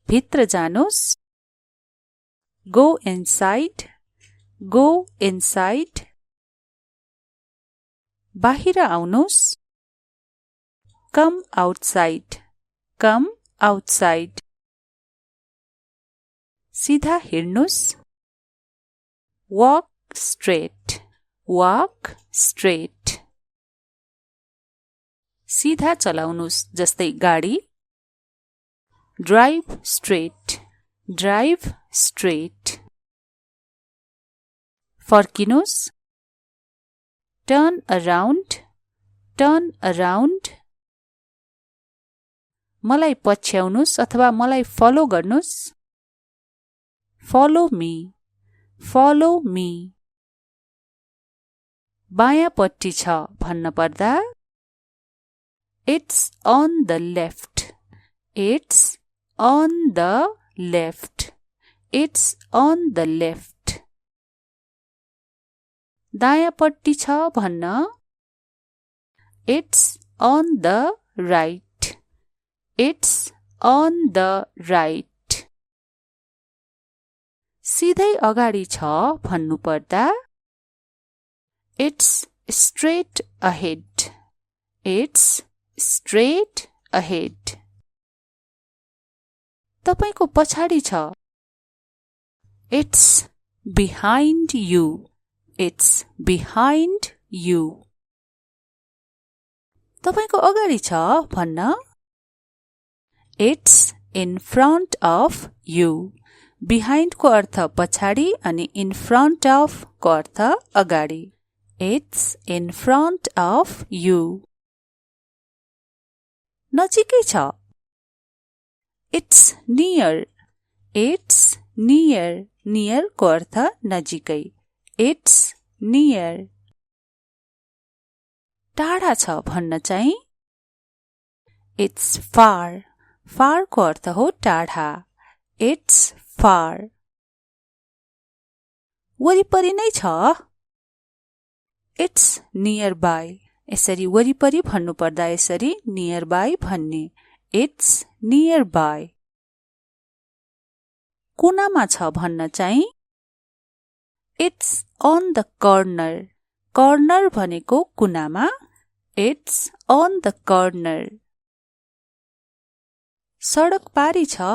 भित्र जानुस् गो इनसाइड, गो इनसाइड। बाहिर आउनुस् कम आउटसाइड, कम आउटसाइड। सीधा हिड्नुस् वॉक स्ट्रेट, वॉक स्ट्रेट। सीधा चलाउनुस् जस्तै गाडी ड्राइभ स्ट्रेट, ड्राइभ स्ट्रेट। फर्किनुस् टर्न अराउन्ड, टर्न अराउन्ड। मलाई पछ्याउनुस् अथवा मलाई फलो गर्नुस् फलो मी, फलो मी। बायाँपट्टि छ भन्न पर्दा it's on the left, it's on the left, it's on the left. दायाँपट्टि छ भन्न it's on the right, it's on the right. सिधै अगाडि छ भन्नु पर्दा it's straight ahead, it's straight ahead. तपाईको पछाडि छ it's behind you, it's behind you. तपाईको अगाडि छ भन्न it's in front of you. Behind को अर्थ पछाडि अनि इन फ्रन्ट अफ को अर्थ अगाडि। It's in front of you. नजिकै छ it's near, it's near. Near को अर्थ नजिकै, इट्स नियर। टाढा छ भन्न चाहिँ इट्स फार, फार को अर्थ हो टाढा, इट्स फार। वरिपरि नै छ इट्स नियर बाई। यसरी वरिपरि भन्नु पर्दा यसरी नियर बाई भन्ने, इट्स नियर बाई। कुनामा छ भन्न चाहिँ it's on the corner. Corner भनेको कुनामा, इट्स अन द कर्नर। सडक पारी छ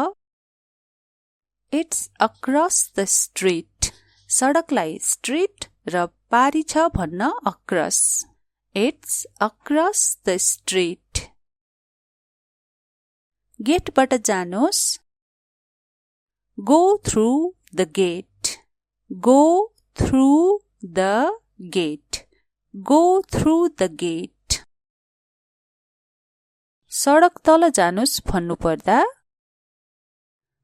इट्स अक्रस द स्ट्रीट। सडकलाई स्ट्रीट र पारी छ भन्न across, it's across the street. गेटबाट जानुहोस् go through the gate, go through the gate, go through the gate. सडक तल जानुस् भन्नु पर्दा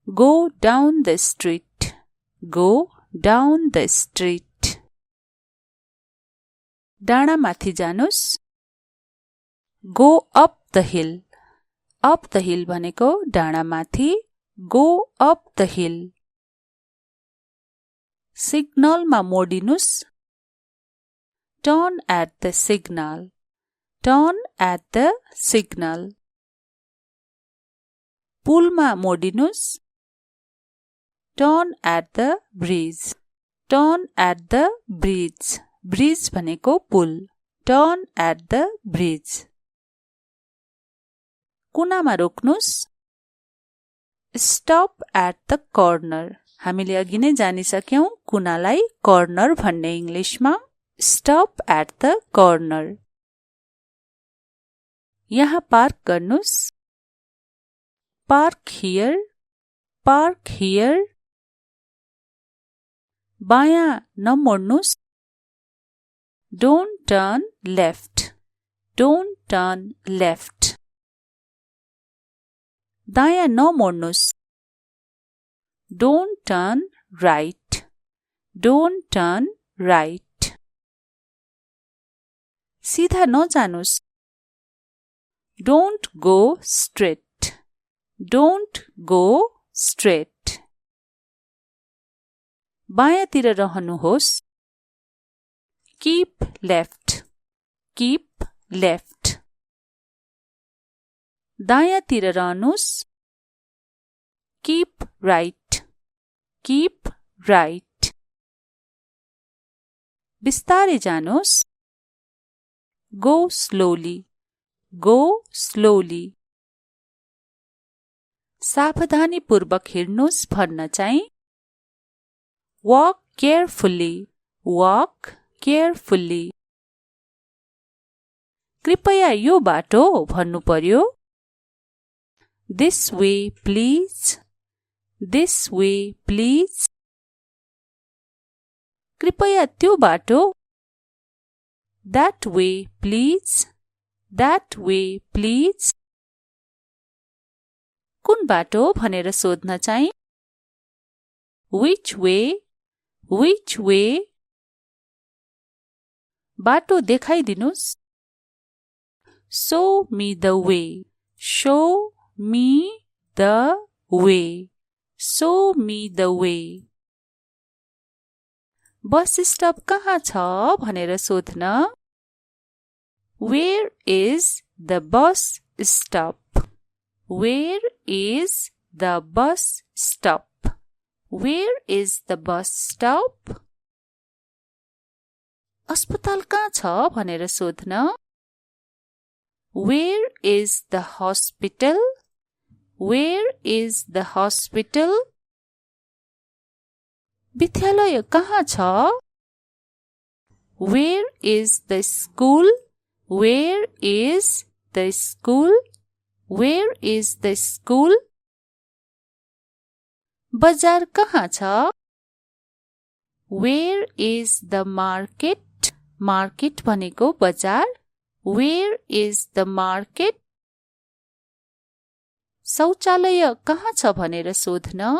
go down the street, go down the street. डाँडा माथि जानुस् go up the hill. Up the hill भनेको डाँडा माथि, गो अप द हिल। सिग्नलमा मोडिनुस् turn at the signal, turn at the signal. पुलमा मोडिनुस् turn at the bridge turn at the bridge bridge भनेको पुल टर्न एट द ब्रिज कुनामा रोक्नुस् स्टप एट द कर्नर हामीले अघि नै जानिसक्यौं कुनालाई कर्नर भन्ने इंग्लिशमा स्टप एट द कर्नर यहाँ पार्क गर्नुस् पार्क हियर बायाँ नमोड्नुस् डोन्ट टर्न लेफ्ट दायाँ नमोड्नुस् डोन्ट टर्न राइट सीधा नजानुस् डोन्ट गो स्ट्रेट बायाँतिर रहनुहोस् कीप लेफ्ट दायाँतिर रहनुस् कीप राइट बिस्तारै जानुस् गो स्लोली सावधानीपूर्वक हिड्नुस् भन्न चाहिँ वॉक केयरफुल्ली कृपया यो बाटो भन्नु पर्यो This way, please. कृपया त्यो बाटो That way, please. कुन बाटो भनेर सोध्न चाहिँ Which way? बाटो देखाइदिनुस् Show me the way. Bus stop कहाँ छ भनेर सोध्न Where is the bus stop? अस्पताल कहाँ छ भनेर सोध्न Where is the hospital? विद्यालय कहाँ छ Where is the school? बजार कहाँ छ Where is the market? Market भनेको बजार Where is the market? शौचालय कहाँ छ भनेर सोध्न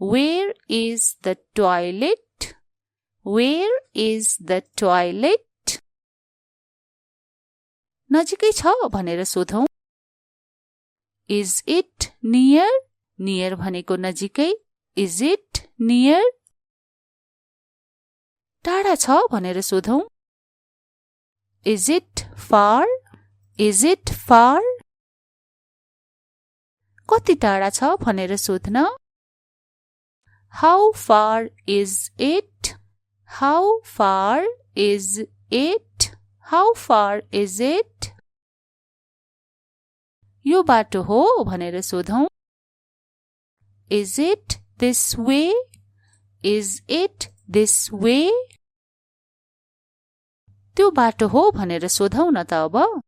Where is the toilet? नजिकै छ भनेर सोधौं Is it near? Near भनेको नजिकै Is it near? टाढा छ भनेर सोधौं Is it far? कति टाढा छ भनेर सोध्न How far is it? यो बाटो हो भनेर सोधौं Is it this way? त्यो बाटो हो भनेर सोधौं न त अब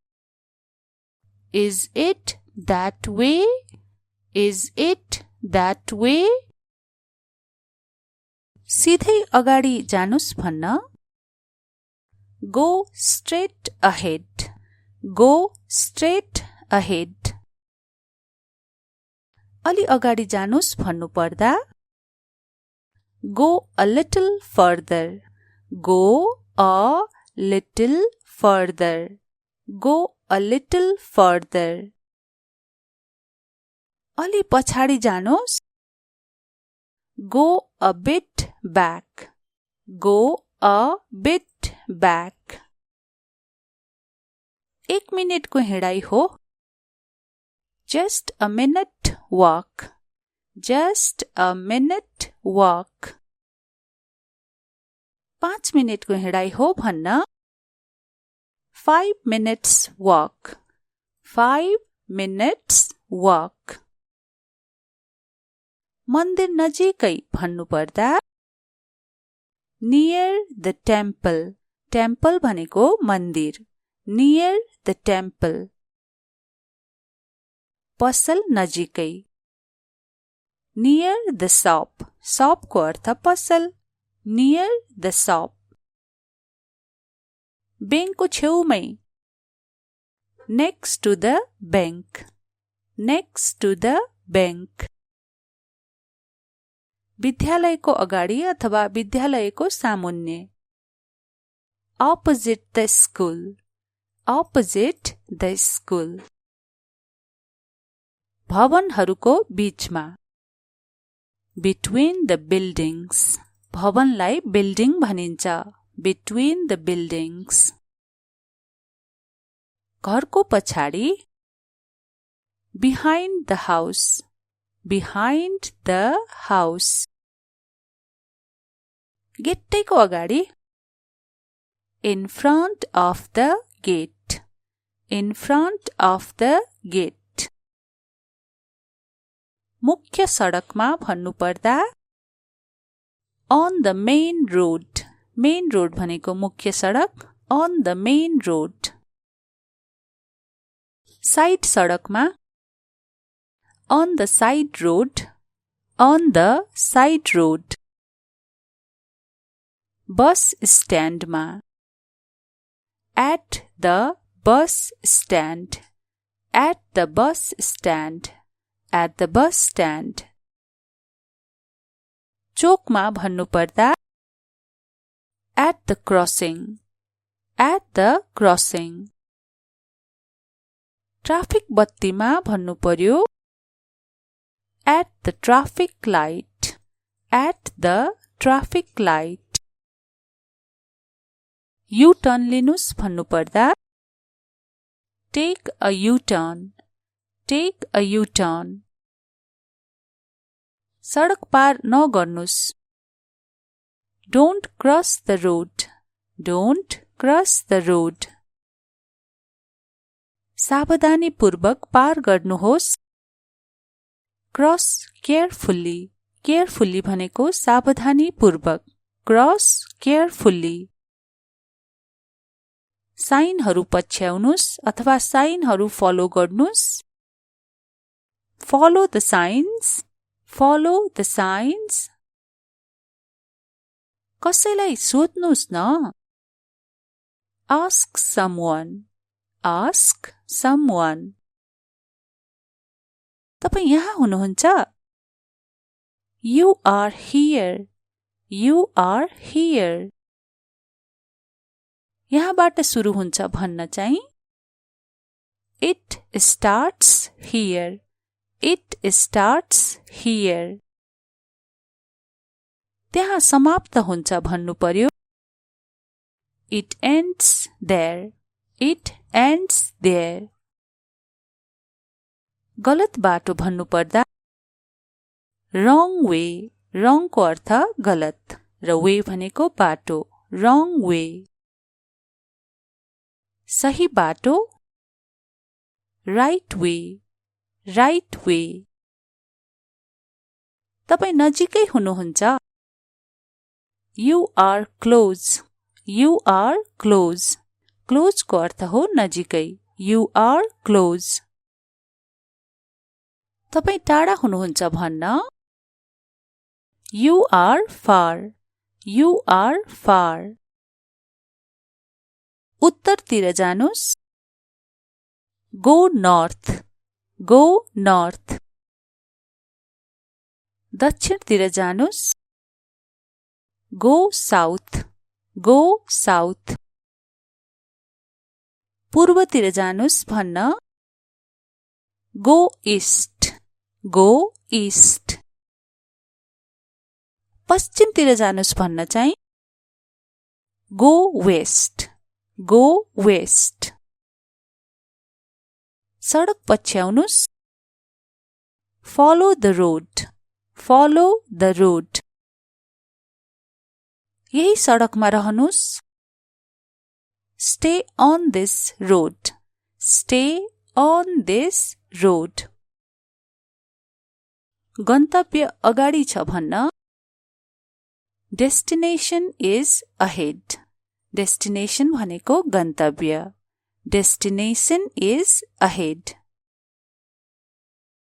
Is it that way? सिधै अगाडि जानुस् भन्न Go straight ahead. अलि अगाडि जानुस् भन्नु पर्दा Go a little further. अलि पछाडि जानुस् Go a bit back. 1 मिनेटको हिँडाइ हो Just a minute walk. Just a minute walk. 5 मिनेटको हिँडाइ हो भन्न 5 minutes walk. 5 minutes walk. मन्दिर नजिकै भन्नुपर्दा near the temple. Temple भनेको मन्दिर. Near the temple. पसल नजिकै. Near the shop. Shop को अर्थ पसल. Near the shop. बैंकको छेउमै. Next to the bank. Next to the bank. विद्यालयको अगाडि अथवा विद्यालयको सामुन्ने. Opposite the school. Opposite the school. भवनहरूको बीचमा. Between the buildings. भवनलाई बिल्डिङ भनिन्छ. Between the buildings. घरको पछाडि. Behind the house. Behind the house. गेटैको अगाडि. In front of the gate. In front of the gate. मुख्य सडकमा भन्नुपर्दा on the main road. Main road भनेको मुख्य सडक. On the main road. Side सडकमा on the side road. On the side road. बस स्ट्यान्डमा at the bus stand. At the bus stand. At the bus stand. चोकमा भन्नुपर्दा at the crossing. At the crossing. Traffic बत्तीमा भन्नु पर्यो at the traffic light. At the traffic light. U-turn लिनुस् भन्नुपर्दा take a U-turn. Take a U-turn. सडक पार नगर्नुस्. Don't cross the road. Don't cross the road. सावधानीपूर्वक पार गर्नुहोस्. Cross carefully. Carefully भनेको सावधानीपूर्वक. Cross carefully. साइनहरू पछ्याउनुस् अथवा साइनहरू फलो गर्नुस्. Follow the signs. Follow the signs. कसैलाई सोध्नुस् न. Ask someone. Ask someone. तपाई यहाँ हुनुहुन्छ. You are here. You are here. यहाँबाट सुरु हुन्छ भन्न चाहिँ It starts here. It starts here. त्यहाँ समाप्त हुन्छ भन्नु पर्यो It ends there. It ends there. गलत बाटो भन्नुपर्दा wrong way. wrong को अर्थ गलत र way भनेको बाटो. wrong way. सही बाटो right way. right way. तपाई नजिकै हुनुहुन्छ. You are close. You are close. Close को अर्थ हो नजिकै. You are close. तपाई टाढा हुनुहुन्छ भन्न You are far. You are far. उत्तरतिर जानुस्. Go north. Go north. दक्षिणतिर जानुस्. Go south. Go south. पूर्वतिर जानुस् भन्न Go east. Go east. पश्चिमतिर जानुस् भन्न चाहिँ Go west. Go west. सडक पछ्याउनुस्. Follow the road. Follow the road. यही सडकमा रहनुस्. Stay on this road. Stay on this road. गन्तव्य अगाडि छ भन्न. Destination is ahead. Destination भनेको गन्तव्य. Destination is ahead.